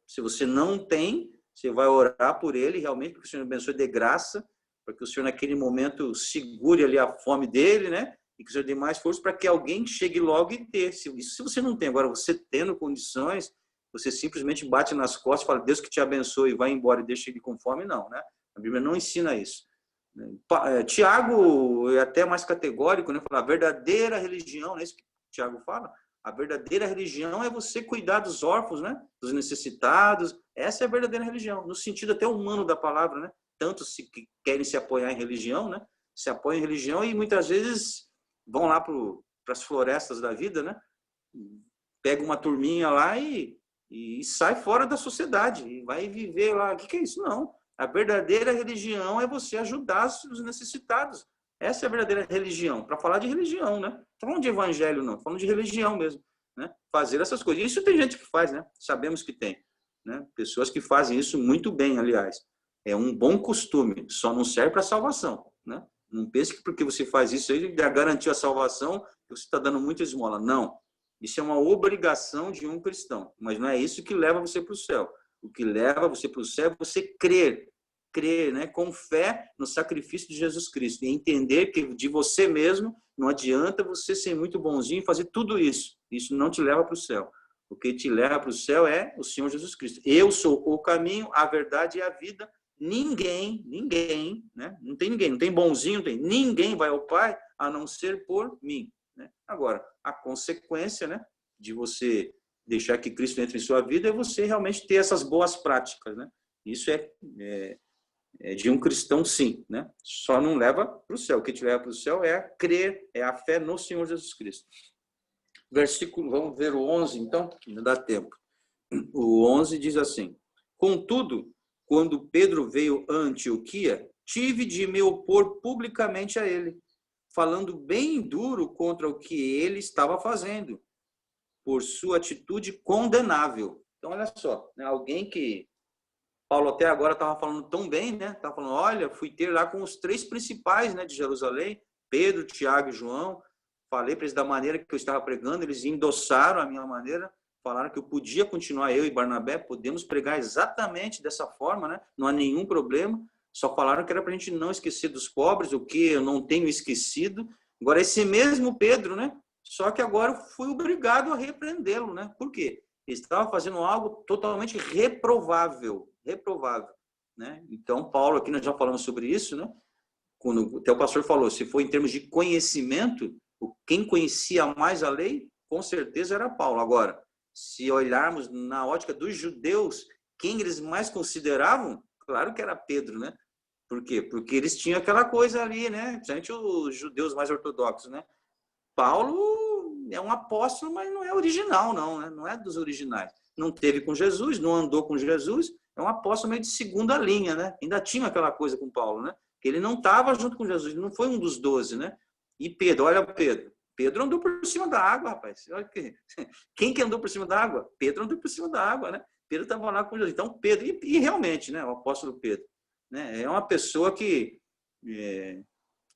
Se você não tem, você vai orar por ele, realmente, para que o Senhor abençoe de graça, para que o Senhor, naquele momento, segure ali a fome dele, né? E que o Senhor dê mais força para que alguém chegue logo e dê. Se você não tem, agora você tendo condições, você simplesmente bate nas costas e fala, Deus que te abençoe, e vai embora e deixa ele com fome, não, né? A Bíblia não ensina isso. Tiago é até mais categórico, né? Fala, a verdadeira religião, não é isso que Tiago fala? A verdadeira religião é você cuidar dos órfãos, né? Dos necessitados. Essa é a verdadeira religião, no sentido até humano da palavra, né? Tantos que querem se apoiar em religião, né? Se apoiam em religião e muitas vezes vão lá para as florestas da vida, né? Pega uma turminha lá e sai fora da sociedade e vai viver lá. O que é isso? Não. A verdadeira religião é você ajudar os necessitados. Essa é a verdadeira religião. Para falar de religião, né? Não estou falando de evangelho, não. Estou falando de religião mesmo, né? Fazer essas coisas. Isso tem gente que faz, né? Sabemos que tem, né? Pessoas que fazem isso muito bem, aliás. É um bom costume, só não serve para salvação, né? Não pense que porque você faz isso aí já garantiu a salvação, que você está dando muita esmola. Não. Isso é uma obrigação de um cristão, mas não é isso que leva você para o céu. O que leva você para o céu é você crer crer, né, com fé no sacrifício de Jesus Cristo. E entender que de você mesmo não adianta você ser muito bonzinho e fazer tudo isso. Isso não te leva para o céu. O que te leva para o céu é o Senhor Jesus Cristo. Eu sou o caminho, a verdade e a vida. Ninguém, né? Não tem bonzinho, não tem. Ninguém vai ao Pai a não ser por mim. Né? Agora, a consequência, né, de você deixar que Cristo entre em sua vida é você realmente ter essas boas práticas. Né? Isso é de um cristão, sim. Né? Só não leva para o céu. O que te leva para o céu é crer, é a fé no Senhor Jesus Cristo. Versículo, vamos ver o 11, então, ainda dá tempo. O 11 diz assim: contudo, quando Pedro veio a Antioquia, tive de me opor publicamente a ele, falando bem duro contra o que ele estava fazendo, por sua atitude condenável. Então, olha só, né, alguém que Paulo até agora estava falando tão bem, né? Estava falando, olha, fui ter lá com os 3 principais, né, de Jerusalém, Pedro, Tiago e João, falei para eles da maneira que eu estava pregando, eles endossaram a minha maneira, falaram que eu podia continuar, eu e Barnabé, podemos pregar exatamente dessa forma, né? Não há nenhum problema. Só falaram que era para a gente não esquecer dos pobres, o que eu não tenho esquecido. Agora, esse mesmo Pedro, né? Só que agora eu fui obrigado a repreendê-lo, né? Por quê? Ele estava fazendo algo totalmente reprovável, né? Então, Paulo, aqui nós já falamos sobre isso, né? Quando até o pastor falou, se for em termos de conhecimento, quem conhecia mais a lei, com certeza era Paulo. Agora, se olharmos na ótica dos judeus, quem eles mais consideravam, claro que era Pedro, né? Por quê? Porque eles tinham aquela coisa ali, né? Principalmente os judeus mais ortodoxos, né? Paulo é um apóstolo, mas não é original, não, né? Não é dos originais. Não teve com Jesus, não andou com Jesus, é um apóstolo meio de segunda linha, né? Ainda tinha aquela coisa com Paulo, né? Que ele não estava junto com Jesus, ele não foi um dos 12, né? E Pedro, olha Pedro. Pedro andou por cima da água, rapaz. Olha quem que andou por cima da água? Pedro andou por cima da água, né? Pedro estava lá com Jesus. Então, Pedro, e realmente, né? O apóstolo Pedro, né? É uma pessoa que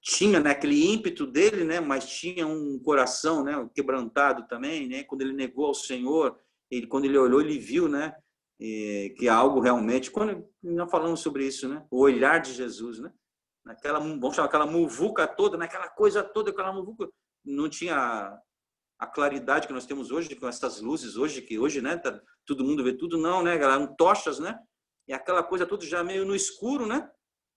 tinha, né, aquele ímpeto dele, né? Mas tinha um coração, né? Quebrantado também, né? Quando ele negou ao Senhor, quando ele olhou, ele viu, né? Que algo realmente, quando nós falamos sobre isso, né? O olhar de Jesus, né? Naquela, vamos chamar aquela muvuca toda, naquela coisa toda, aquela muvuca, não tinha a claridade que nós temos hoje, com essas luzes hoje, que hoje, né, tá, todo mundo vê tudo, não, né, eram tochas, né, e aquela coisa toda já meio no escuro, né,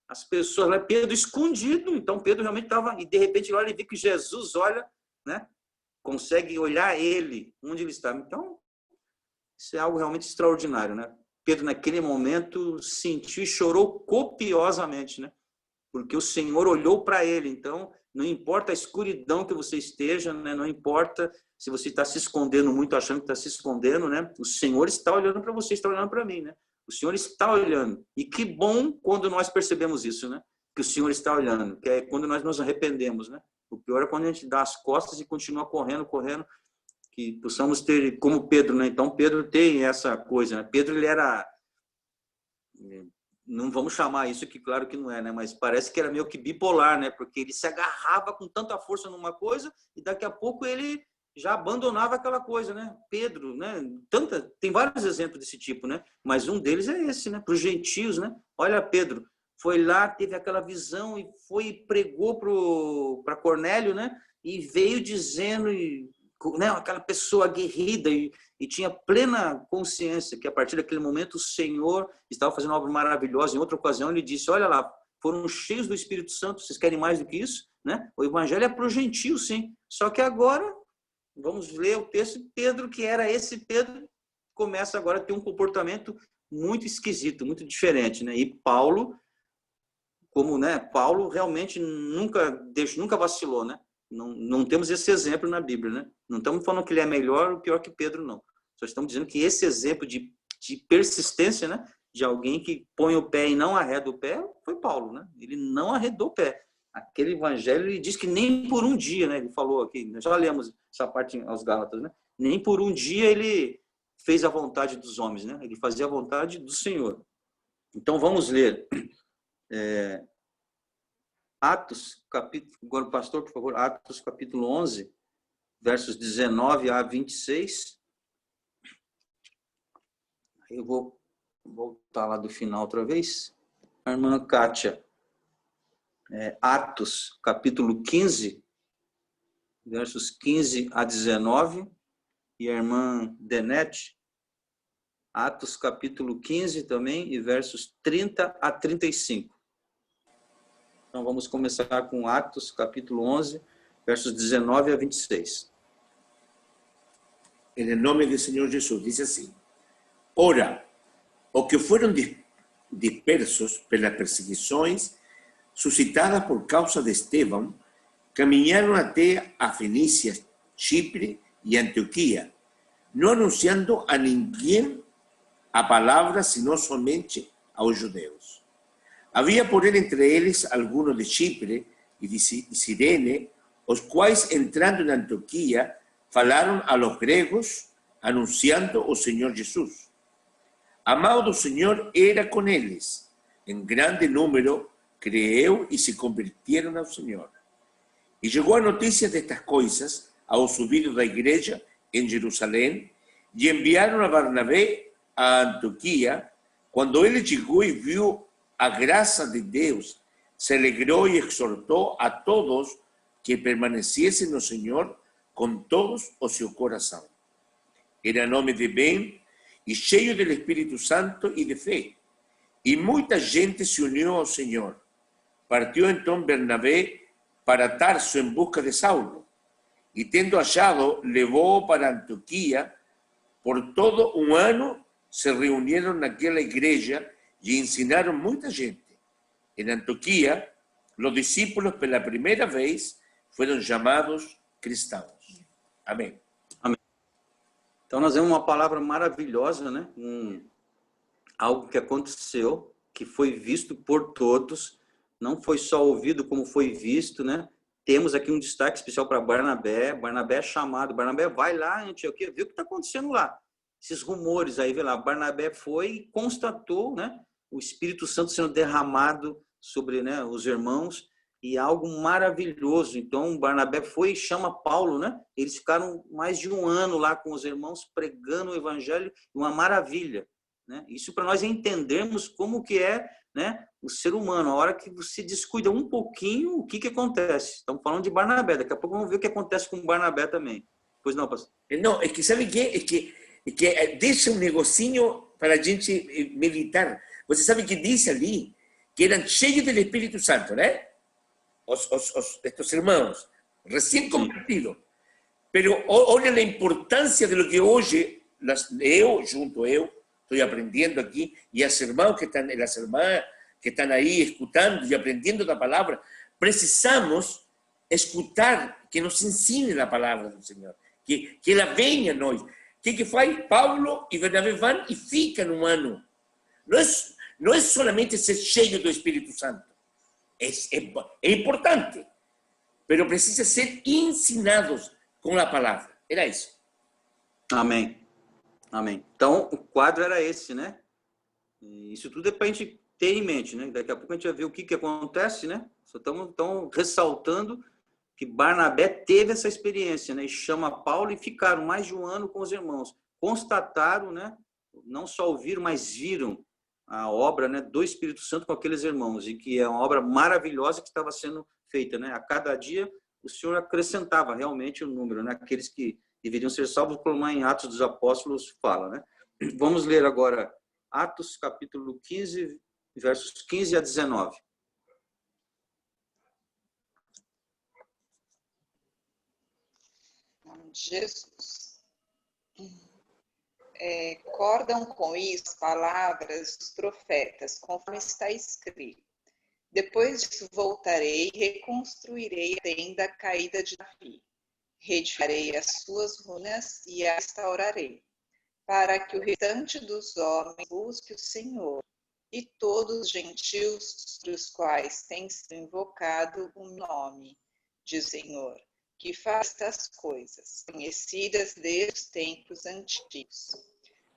as pessoas lá, Pedro escondido, então Pedro realmente estava, e de repente ele olha e vê que Jesus olha, né, consegue olhar ele, onde ele está. Então, isso é algo realmente extraordinário, né. Pedro, naquele momento, sentiu e chorou copiosamente, né, porque o Senhor olhou para ele. Então, não importa a escuridão que você esteja, né? Não importa se você está se escondendo muito, achando que está se escondendo, né? O Senhor está olhando para você, está olhando para mim, né? O Senhor está olhando. E que bom quando nós percebemos isso, né? Que o Senhor está olhando, que é quando nós nos arrependemos, né? O pior é quando a gente dá as costas e continua correndo, que possamos ter, como Pedro, né? Então, Pedro tem essa coisa, né? Pedro, ele era... Não vamos chamar isso, que claro que não é, né? Mas parece que era meio que bipolar, né? Porque ele se agarrava com tanta força numa coisa e daqui a pouco ele já abandonava aquela coisa, né? Pedro, né? Tem vários exemplos desse tipo, né? Mas um deles é esse, né? Para os gentios, né? Olha, Pedro foi lá, teve aquela visão e foi e pregou para Cornélio, né? E veio dizendo, né? Aquela pessoa aguerrida e tinha plena consciência que a partir daquele momento o Senhor estava fazendo uma obra maravilhosa. Em outra ocasião ele disse, olha lá, foram cheios do Espírito Santo, vocês querem mais do que isso? Né? O evangelho é para o gentio, sim. Só que agora, vamos ler o texto, Pedro, que era esse Pedro, começa agora a ter um comportamento muito esquisito, muito diferente. Né? E Paulo, como, né, Paulo realmente nunca vacilou, né? Não temos esse exemplo na Bíblia, né? Não estamos falando que ele é melhor ou pior que Pedro, não. Só estamos dizendo que esse exemplo de persistência, né? De alguém que põe o pé e não arreda o pé, foi Paulo, né? Ele não arredou o pé. Aquele evangelho, ele diz que nem por um dia, né? Ele falou aqui, já lemos essa parte aos Gálatas, né? Nem por um dia ele fez a vontade dos homens, né? Ele fazia a vontade do Senhor. Então, vamos ler... Atos, agora pastor, por favor, Atos capítulo 11, versos 19 a 26. Eu vou voltar lá do final outra vez. A irmã Kátia, Atos, capítulo 15, versos 15 a 19, e a irmã Denete, Atos, capítulo 15 também, e versos 30 a 35. Então, vamos começar com Atos, capítulo 11, versos 19 a 26. En el nombre del Señor Jesús, dice así: Ora, os que foram dispersos pelas perseguições suscitadas por causa de Estevão, caminharam até a Fenícia, Chipre e Antioquia, não anunciando a ninguém a palavra, senão somente aos judeus. Havia, porém, entre eles algunos de Chipre e de Cirene, os quais, entrando em Antioquia, falaram a los gregos, anunciando o Senhor Jesus. Amado do Senhor era com eles. Em grande número creeu e se convirtieron ao Senhor. E chegou a notícia destas coisas aos ouvidos da igreja em Jerusalém, e enviaram a Barnabé a Antioquia. Quando ele chegou e viu a graça de Deus, se alegrou e exortou a todos que permaneciessem no Senhor com todos o seu coração. Era homem de bem e cheio do Espírito Santo e de fé. E muita gente se uniu ao Senhor. Partiu então Bernabé para Tarso em busca de Saulo, e tendo achado, levou-o para Antioquia. Por todo um ano se reuniram naquela igreja e ensinaram muita gente. Em Antioquia, os discípulos pela primeira vez foram chamados cristãos. Amém. Amém. Então, nós vemos uma palavra maravilhosa, né? Algo que aconteceu, que foi visto por todos, não foi só ouvido como foi visto, né? Temos aqui um destaque especial para Barnabé. Barnabé é chamado. Barnabé vai lá em Antioquia, vê o que está acontecendo lá. Esses rumores aí, vê lá. Barnabé foi e constatou, né? O Espírito Santo sendo derramado sobre, né, os irmãos, e algo maravilhoso. Então, Barnabé foi e chama Paulo, né? Eles ficaram mais de um ano lá com os irmãos, pregando o evangelho, uma maravilha, né? Isso para nós entendermos como que é, né, o ser humano. A hora que você descuida um pouquinho, o que acontece? Estamos falando de Barnabé, daqui a pouco vamos ver o que acontece com Barnabé também. Pois não, pastor? Não, é que sabe o que? É que deixa um negocinho para a gente meditar. Você sabe que diz ali que eram cheios do Espírito Santo, né? Estos irmãos, recém convertidos. Pero olha a importância de lo que hoje eu estou aprendendo aqui, e as irmãs que estão aí escutando e aprendendo da palavra. Precisamos escutar, que nos ensine a palavra do Senhor, que ela venha a nós. O que faz? Paulo e Bernabé vão e ficam um ano. Não é solamente ser cheio do Espírito Santo. É importante, mas precisa ser ensinados com a palavra. Era isso. Amém. Amém. Então, o quadro era esse, né? Isso tudo é para a gente ter em mente, né? Daqui a pouco a gente vai ver o que acontece, né? Só estamos ressaltando que Barnabé teve essa experiência, né? E chama Paulo e ficaram mais de um ano com os irmãos. Constataram, né? Não só ouviram, mas viram a obra, né, do Espírito Santo com aqueles irmãos, e que é uma obra maravilhosa que estava sendo feita, né? A cada dia o Senhor acrescentava realmente o número, né? Aqueles que deveriam ser salvos, como lá em Atos dos Apóstolos fala, né? Vamos ler agora Atos capítulo 15, versos 15 a 19. Em nome de Jesus. Concordam com isso palavras dos profetas, conforme está escrito. Depois disso voltarei e reconstruirei a tenda caída de Davi. Reedificarei as suas ruínas e a restaurarei, para que o restante dos homens busque o Senhor, e todos os gentios dos quais tem sido invocado o nome, diz o Senhor, que faz estas coisas, conhecidas desde os tempos antigos.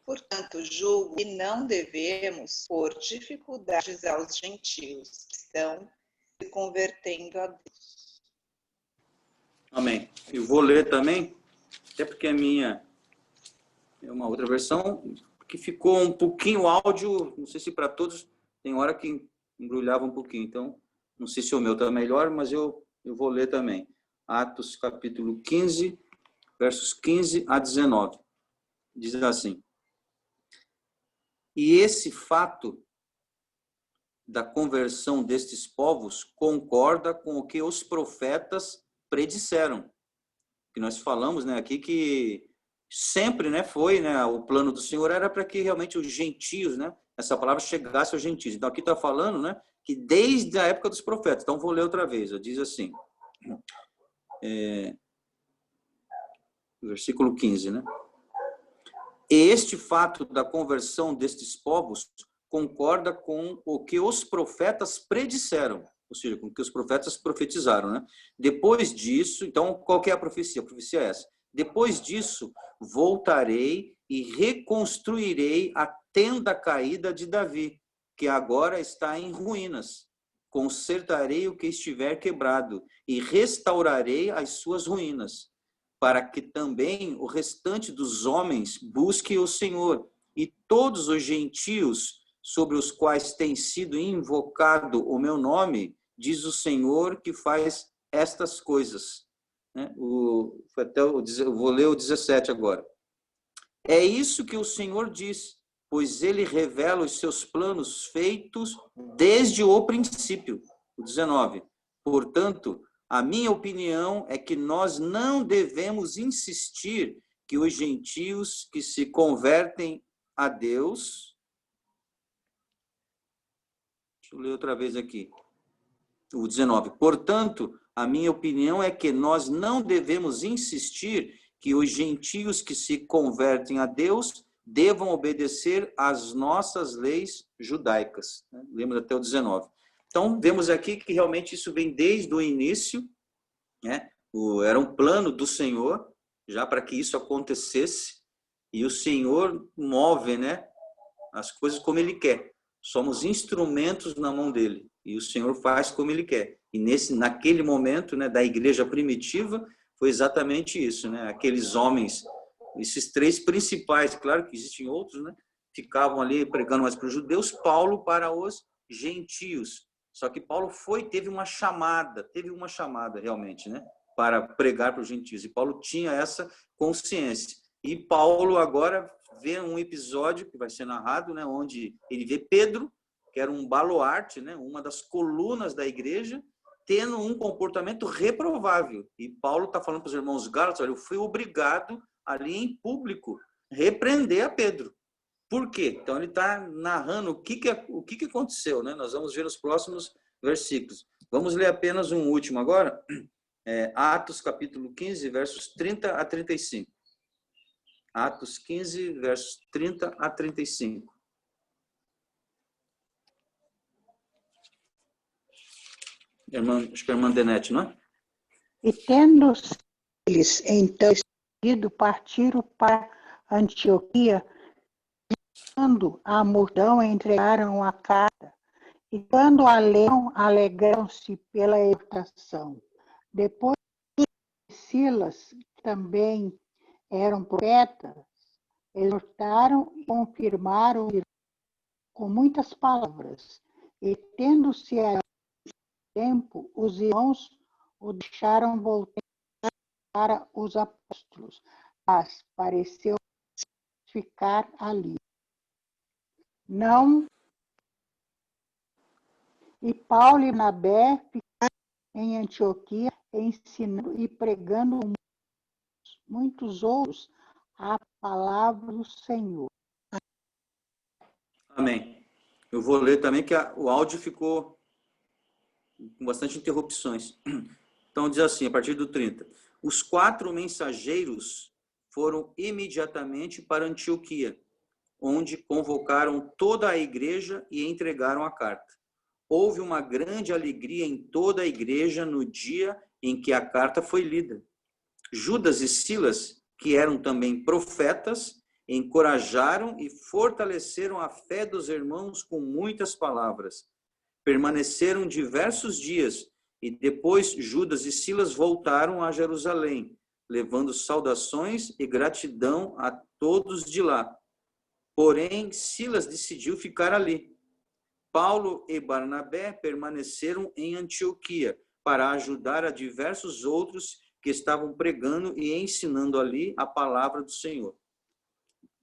Portanto, julgo que não devemos pôr dificuldades aos gentios que estão se convertendo a Deus. Amém. Eu vou ler também, até porque a minha é uma outra versão, que ficou um pouquinho áudio, não sei se para todos, tem hora que embrulhava um pouquinho. Então, não sei se o meu está melhor, mas eu vou ler também. Atos capítulo 15, versos 15 a 19. Diz assim: e esse fato da conversão destes povos concorda com o que os profetas predisseram. Que nós falamos, né, aqui que sempre, né, foi, né, o plano do Senhor era para que realmente os gentios, né, essa palavra chegasse aos gentios. Então aqui está falando, né, que desde a época dos profetas. Então vou ler outra vez. Diz assim, versículo 15, né? Este fato da conversão destes povos concorda com o que os profetas predisseram, ou seja, com o que os profetas profetizaram, né? Depois disso, então, qual que é a profecia? A profecia é essa. Depois disso, voltarei e reconstruirei a tenda caída de Davi, que agora está em ruínas. Consertarei o que estiver quebrado e restaurarei as suas ruínas, para que também o restante dos homens busque o Senhor, e todos os gentios sobre os quais tem sido invocado o meu nome, diz o Senhor que faz estas coisas. Eu vou ler o 17 agora. É isso que o Senhor diz, pois ele revela os seus planos feitos desde o princípio. O 19. Portanto, a minha opinião é que nós não devemos insistir que os gentios que se convertem a Deus... Deixa eu ler outra vez aqui. O 19. Portanto, a minha opinião é que nós não devemos insistir que os gentios que se convertem a Deus devam obedecer às nossas leis judaicas. Lembra até o 19. Então, vemos aqui que realmente isso vem desde o início, né? Era um plano do Senhor, já para que isso acontecesse, e o Senhor move, né, as coisas como Ele quer. Somos instrumentos na mão dele, e o Senhor faz como Ele quer. E naquele momento, né, da igreja primitiva, foi exatamente isso, né? Aqueles homens, esses três principais, claro que existem outros, né, ficavam ali pregando mais para os judeus, Paulo para os gentios. Só que Paulo teve uma chamada realmente, né, para pregar para os gentios. E Paulo tinha essa consciência. E Paulo agora vê um episódio que vai ser narrado, né, onde ele vê Pedro, que era um baluarte, né, uma das colunas da igreja, tendo um comportamento reprovável. E Paulo está falando para os irmãos Gálatas: olha, eu fui obrigado ali em público repreender a Pedro. Por quê? Então ele está narrando o que aconteceu, né? Nós vamos ver os próximos versículos. Vamos ler apenas um último agora. Atos capítulo 15, versos 30 a 35. Atos 15, versos 30 a 35. Acho que é a irmã Denete, não é? E tendo eles então ido, partiram para Antioquia, quando a multidão entregaram a carta, e quando a leram, alegraram-se pela exortação. Depois, Silas, que também eram profetas, exortaram e confirmaram com muitas palavras, e tendo-se a tempo, os irmãos o deixaram voltar para os apóstolos, mas pareceu ficar ali. Não. E Paulo e Barnabé ficaram em Antioquia, ensinando e pregando muitos outros a palavra do Senhor. Amém. Eu vou ler também que o áudio ficou com bastante interrupções. Então diz assim, a partir do 30. Os 4 mensageiros foram imediatamente para Antioquia, onde convocaram toda a igreja e entregaram a carta. Houve uma grande alegria em toda a igreja no dia em que a carta foi lida. Judas e Silas, que eram também profetas, encorajaram e fortaleceram a fé dos irmãos com muitas palavras. Permaneceram diversos dias e depois Judas e Silas voltaram a Jerusalém, levando saudações e gratidão a todos de lá. Porém, Silas decidiu ficar ali. Paulo e Barnabé permaneceram em Antioquia para ajudar a diversos outros que estavam pregando e ensinando ali a palavra do Senhor.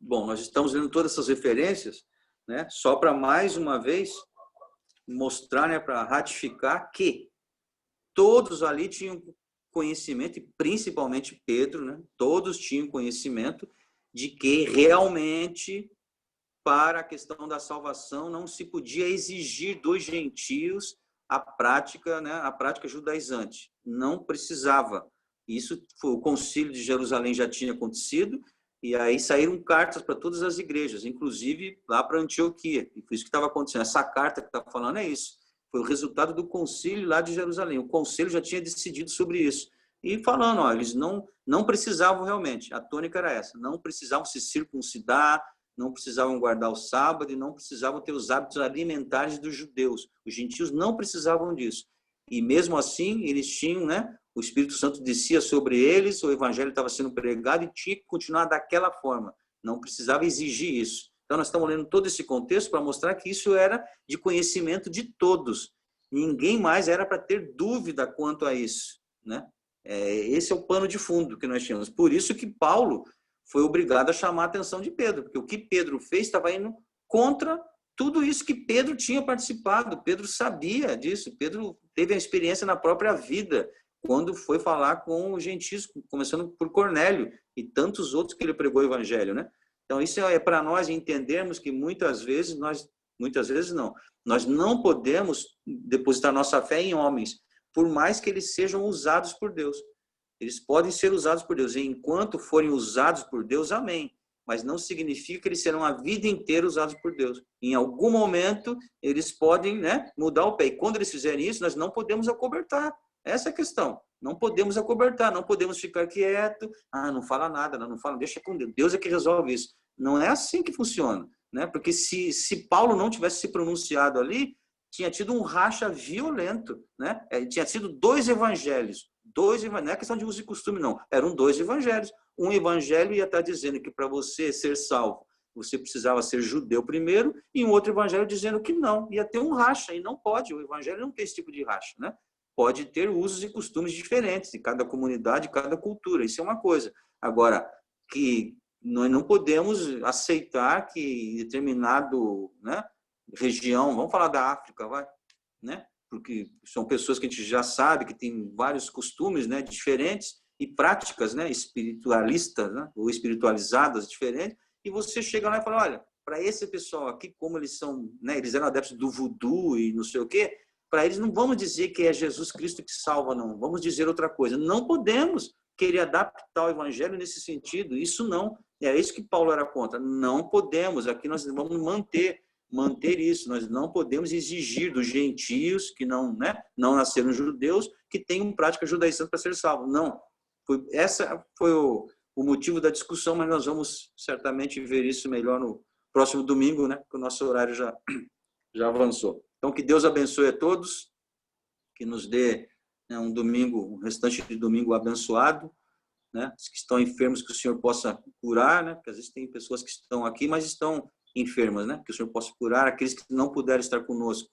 Bom, nós estamos lendo todas essas referências, né, só para mais uma vez mostrar, né, para ratificar que todos ali tinham conhecimento, e principalmente Pedro, né, todos tinham conhecimento de que realmente para a questão da salvação não se podia exigir dos gentios a prática, né, a prática judaizante. Não precisava. Isso foi, o Concílio de Jerusalém já tinha acontecido, e aí saíram cartas para todas as igrejas, inclusive lá para Antioquia. E foi isso que estava acontecendo. Essa carta que está falando é isso. Foi o resultado do concílio lá de Jerusalém. O concílio já tinha decidido sobre isso. E falando, ó, eles não precisavam realmente. A tônica era essa. Não precisavam se circuncidar, não precisavam guardar o sábado e não precisavam ter os hábitos alimentares dos judeus. Os gentios não precisavam disso. E mesmo assim, eles tinham, né? O Espírito Santo descia sobre eles, o evangelho estava sendo pregado e tinha que continuar daquela forma. Não precisava exigir isso. Então, nós estamos lendo todo esse contexto para mostrar que isso era de conhecimento de todos. Ninguém mais era para ter dúvida quanto a isso, né? Esse é o pano de fundo que nós tínhamos. Por isso que Paulo foi obrigado a chamar a atenção de Pedro, porque o que Pedro fez estava indo contra tudo isso que Pedro tinha participado. Pedro sabia disso. Pedro teve a experiência na própria vida, quando foi falar com os gentios, começando por Cornélio e tantos outros que ele pregou o evangelho, né? Então, isso é para nós entendermos que muitas vezes nós não podemos depositar nossa fé em homens, por mais que eles sejam usados por Deus. Eles podem ser usados por Deus, e enquanto forem usados por Deus, amém. Mas não significa que eles serão a vida inteira usados por Deus. Em algum momento, eles podem, né, mudar o pé. E quando eles fizerem isso, nós não podemos acobertar. Essa é a questão. Não podemos acobertar, não podemos ficar quieto. Não fala nada, não fala, deixa com Deus. Deus é que resolve isso. Não é assim que funciona, né? Porque se Paulo não tivesse se pronunciado ali, tinha tido um racha violento, né? Tinha sido dois evangelhos. Não é questão de uso e costume, não. Eram dois evangelhos. Um evangelho ia estar dizendo que para você ser salvo, você precisava ser judeu primeiro, e um outro evangelho dizendo que não. Ia ter um racha, e não pode. O evangelho não tem esse tipo de racha, né? Pode ter usos e costumes diferentes de cada comunidade, cada cultura. Isso é uma coisa. Agora, que nós não podemos aceitar que em determinado, né, região, vamos falar da África, vai, né? Porque são pessoas que a gente já sabe que tem vários costumes, né, diferentes e práticas, né, espiritualistas, né, ou espiritualizadas diferentes, e você chega lá e fala, olha, para esse pessoal aqui, como eles são, né, eles eram adeptos do voodoo e não sei o quê, para eles não vamos dizer que é Jesus Cristo que salva, não. Vamos dizer outra coisa. Não podemos querer adaptar o evangelho nesse sentido. Isso não. É isso que Paulo era contra. Não podemos. Aqui nós vamos manter isso. Nós não podemos exigir dos gentios que não nasceram judeus, que tenham prática judaizante para ser salvos. Não. Essa foi o motivo da discussão, mas nós vamos certamente ver isso melhor no próximo domingo, né? Porque o nosso horário já avançou. Então, que Deus abençoe a todos, que nos dê, né, um restante de domingo abençoado, né? Os que estão enfermos, que o Senhor possa curar, né? Porque às vezes tem pessoas que estão aqui, mas estão enfermas, né? Que o Senhor possa curar. Aqueles que não puderem estar conosco,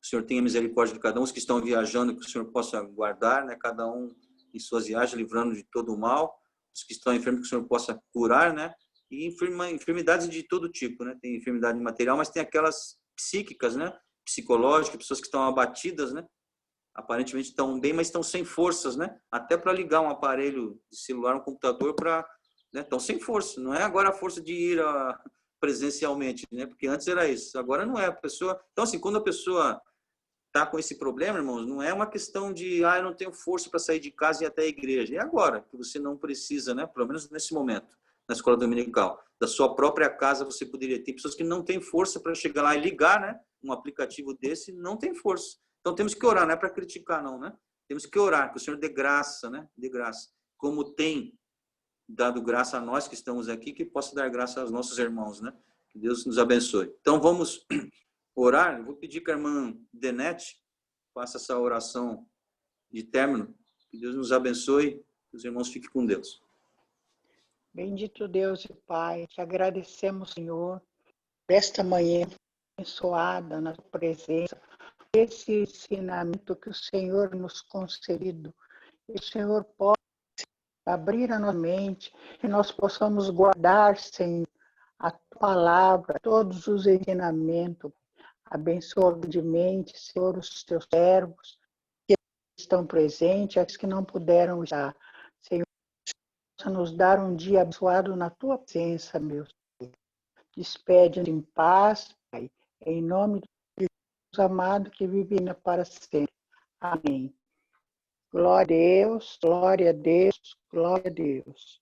o Senhor tenha misericórdia de cada um. Os que estão viajando, que o Senhor possa guardar, né? Cada um em suas viagens, livrando de todo o mal. Os que estão enfermos, que o Senhor possa curar, né? E enfermidades de todo tipo, né? Tem enfermidade material, mas tem aquelas psíquicas, né? Psicológicas, pessoas que estão abatidas, né? Aparentemente estão bem, mas estão sem forças, né? Até para ligar um aparelho de celular, um computador, né? Estão sem força. Não é agora a força de ir presencialmente, né? Porque antes era isso. Agora não é. A pessoa. Então, assim, quando a pessoa está com esse problema, irmãos, não é uma questão de eu não tenho força para sair de casa e ir até a igreja. É agora que você não precisa, né? Pelo menos nesse momento, na escola dominical. Da sua própria casa você poderia ter pessoas que não têm força para chegar lá e ligar, né? Um aplicativo desse não tem força. Então temos que orar, não é para criticar, não, né? Temos que orar, que o Senhor dê graça, né? Dê graça. Como tem dado graça a nós que estamos aqui, que possa dar graça aos nossos irmãos, né? Que Deus nos abençoe. Então vamos orar. Eu vou pedir que a irmã Denete faça essa oração de término. Que Deus nos abençoe. Que os irmãos fiquem com Deus. Bendito Deus e Pai, te agradecemos, Senhor, desta manhã, abençoada na tua presença, esse ensinamento que o Senhor nos concedido. E o Senhor pode abrir a nossa mente, que nós possamos guardar, Senhor, a tua palavra, todos os ensinamentos. Abençoa grandemente, Senhor, os teus servos que estão presentes, aqueles que não puderam estar. Senhor, possa nos dar um dia abençoado na tua presença, meu Senhor. Despede em paz, Pai, em nome de Jesus amado que vive para sempre. Amém. Glória a Deus, glória a Deus, glória a Deus.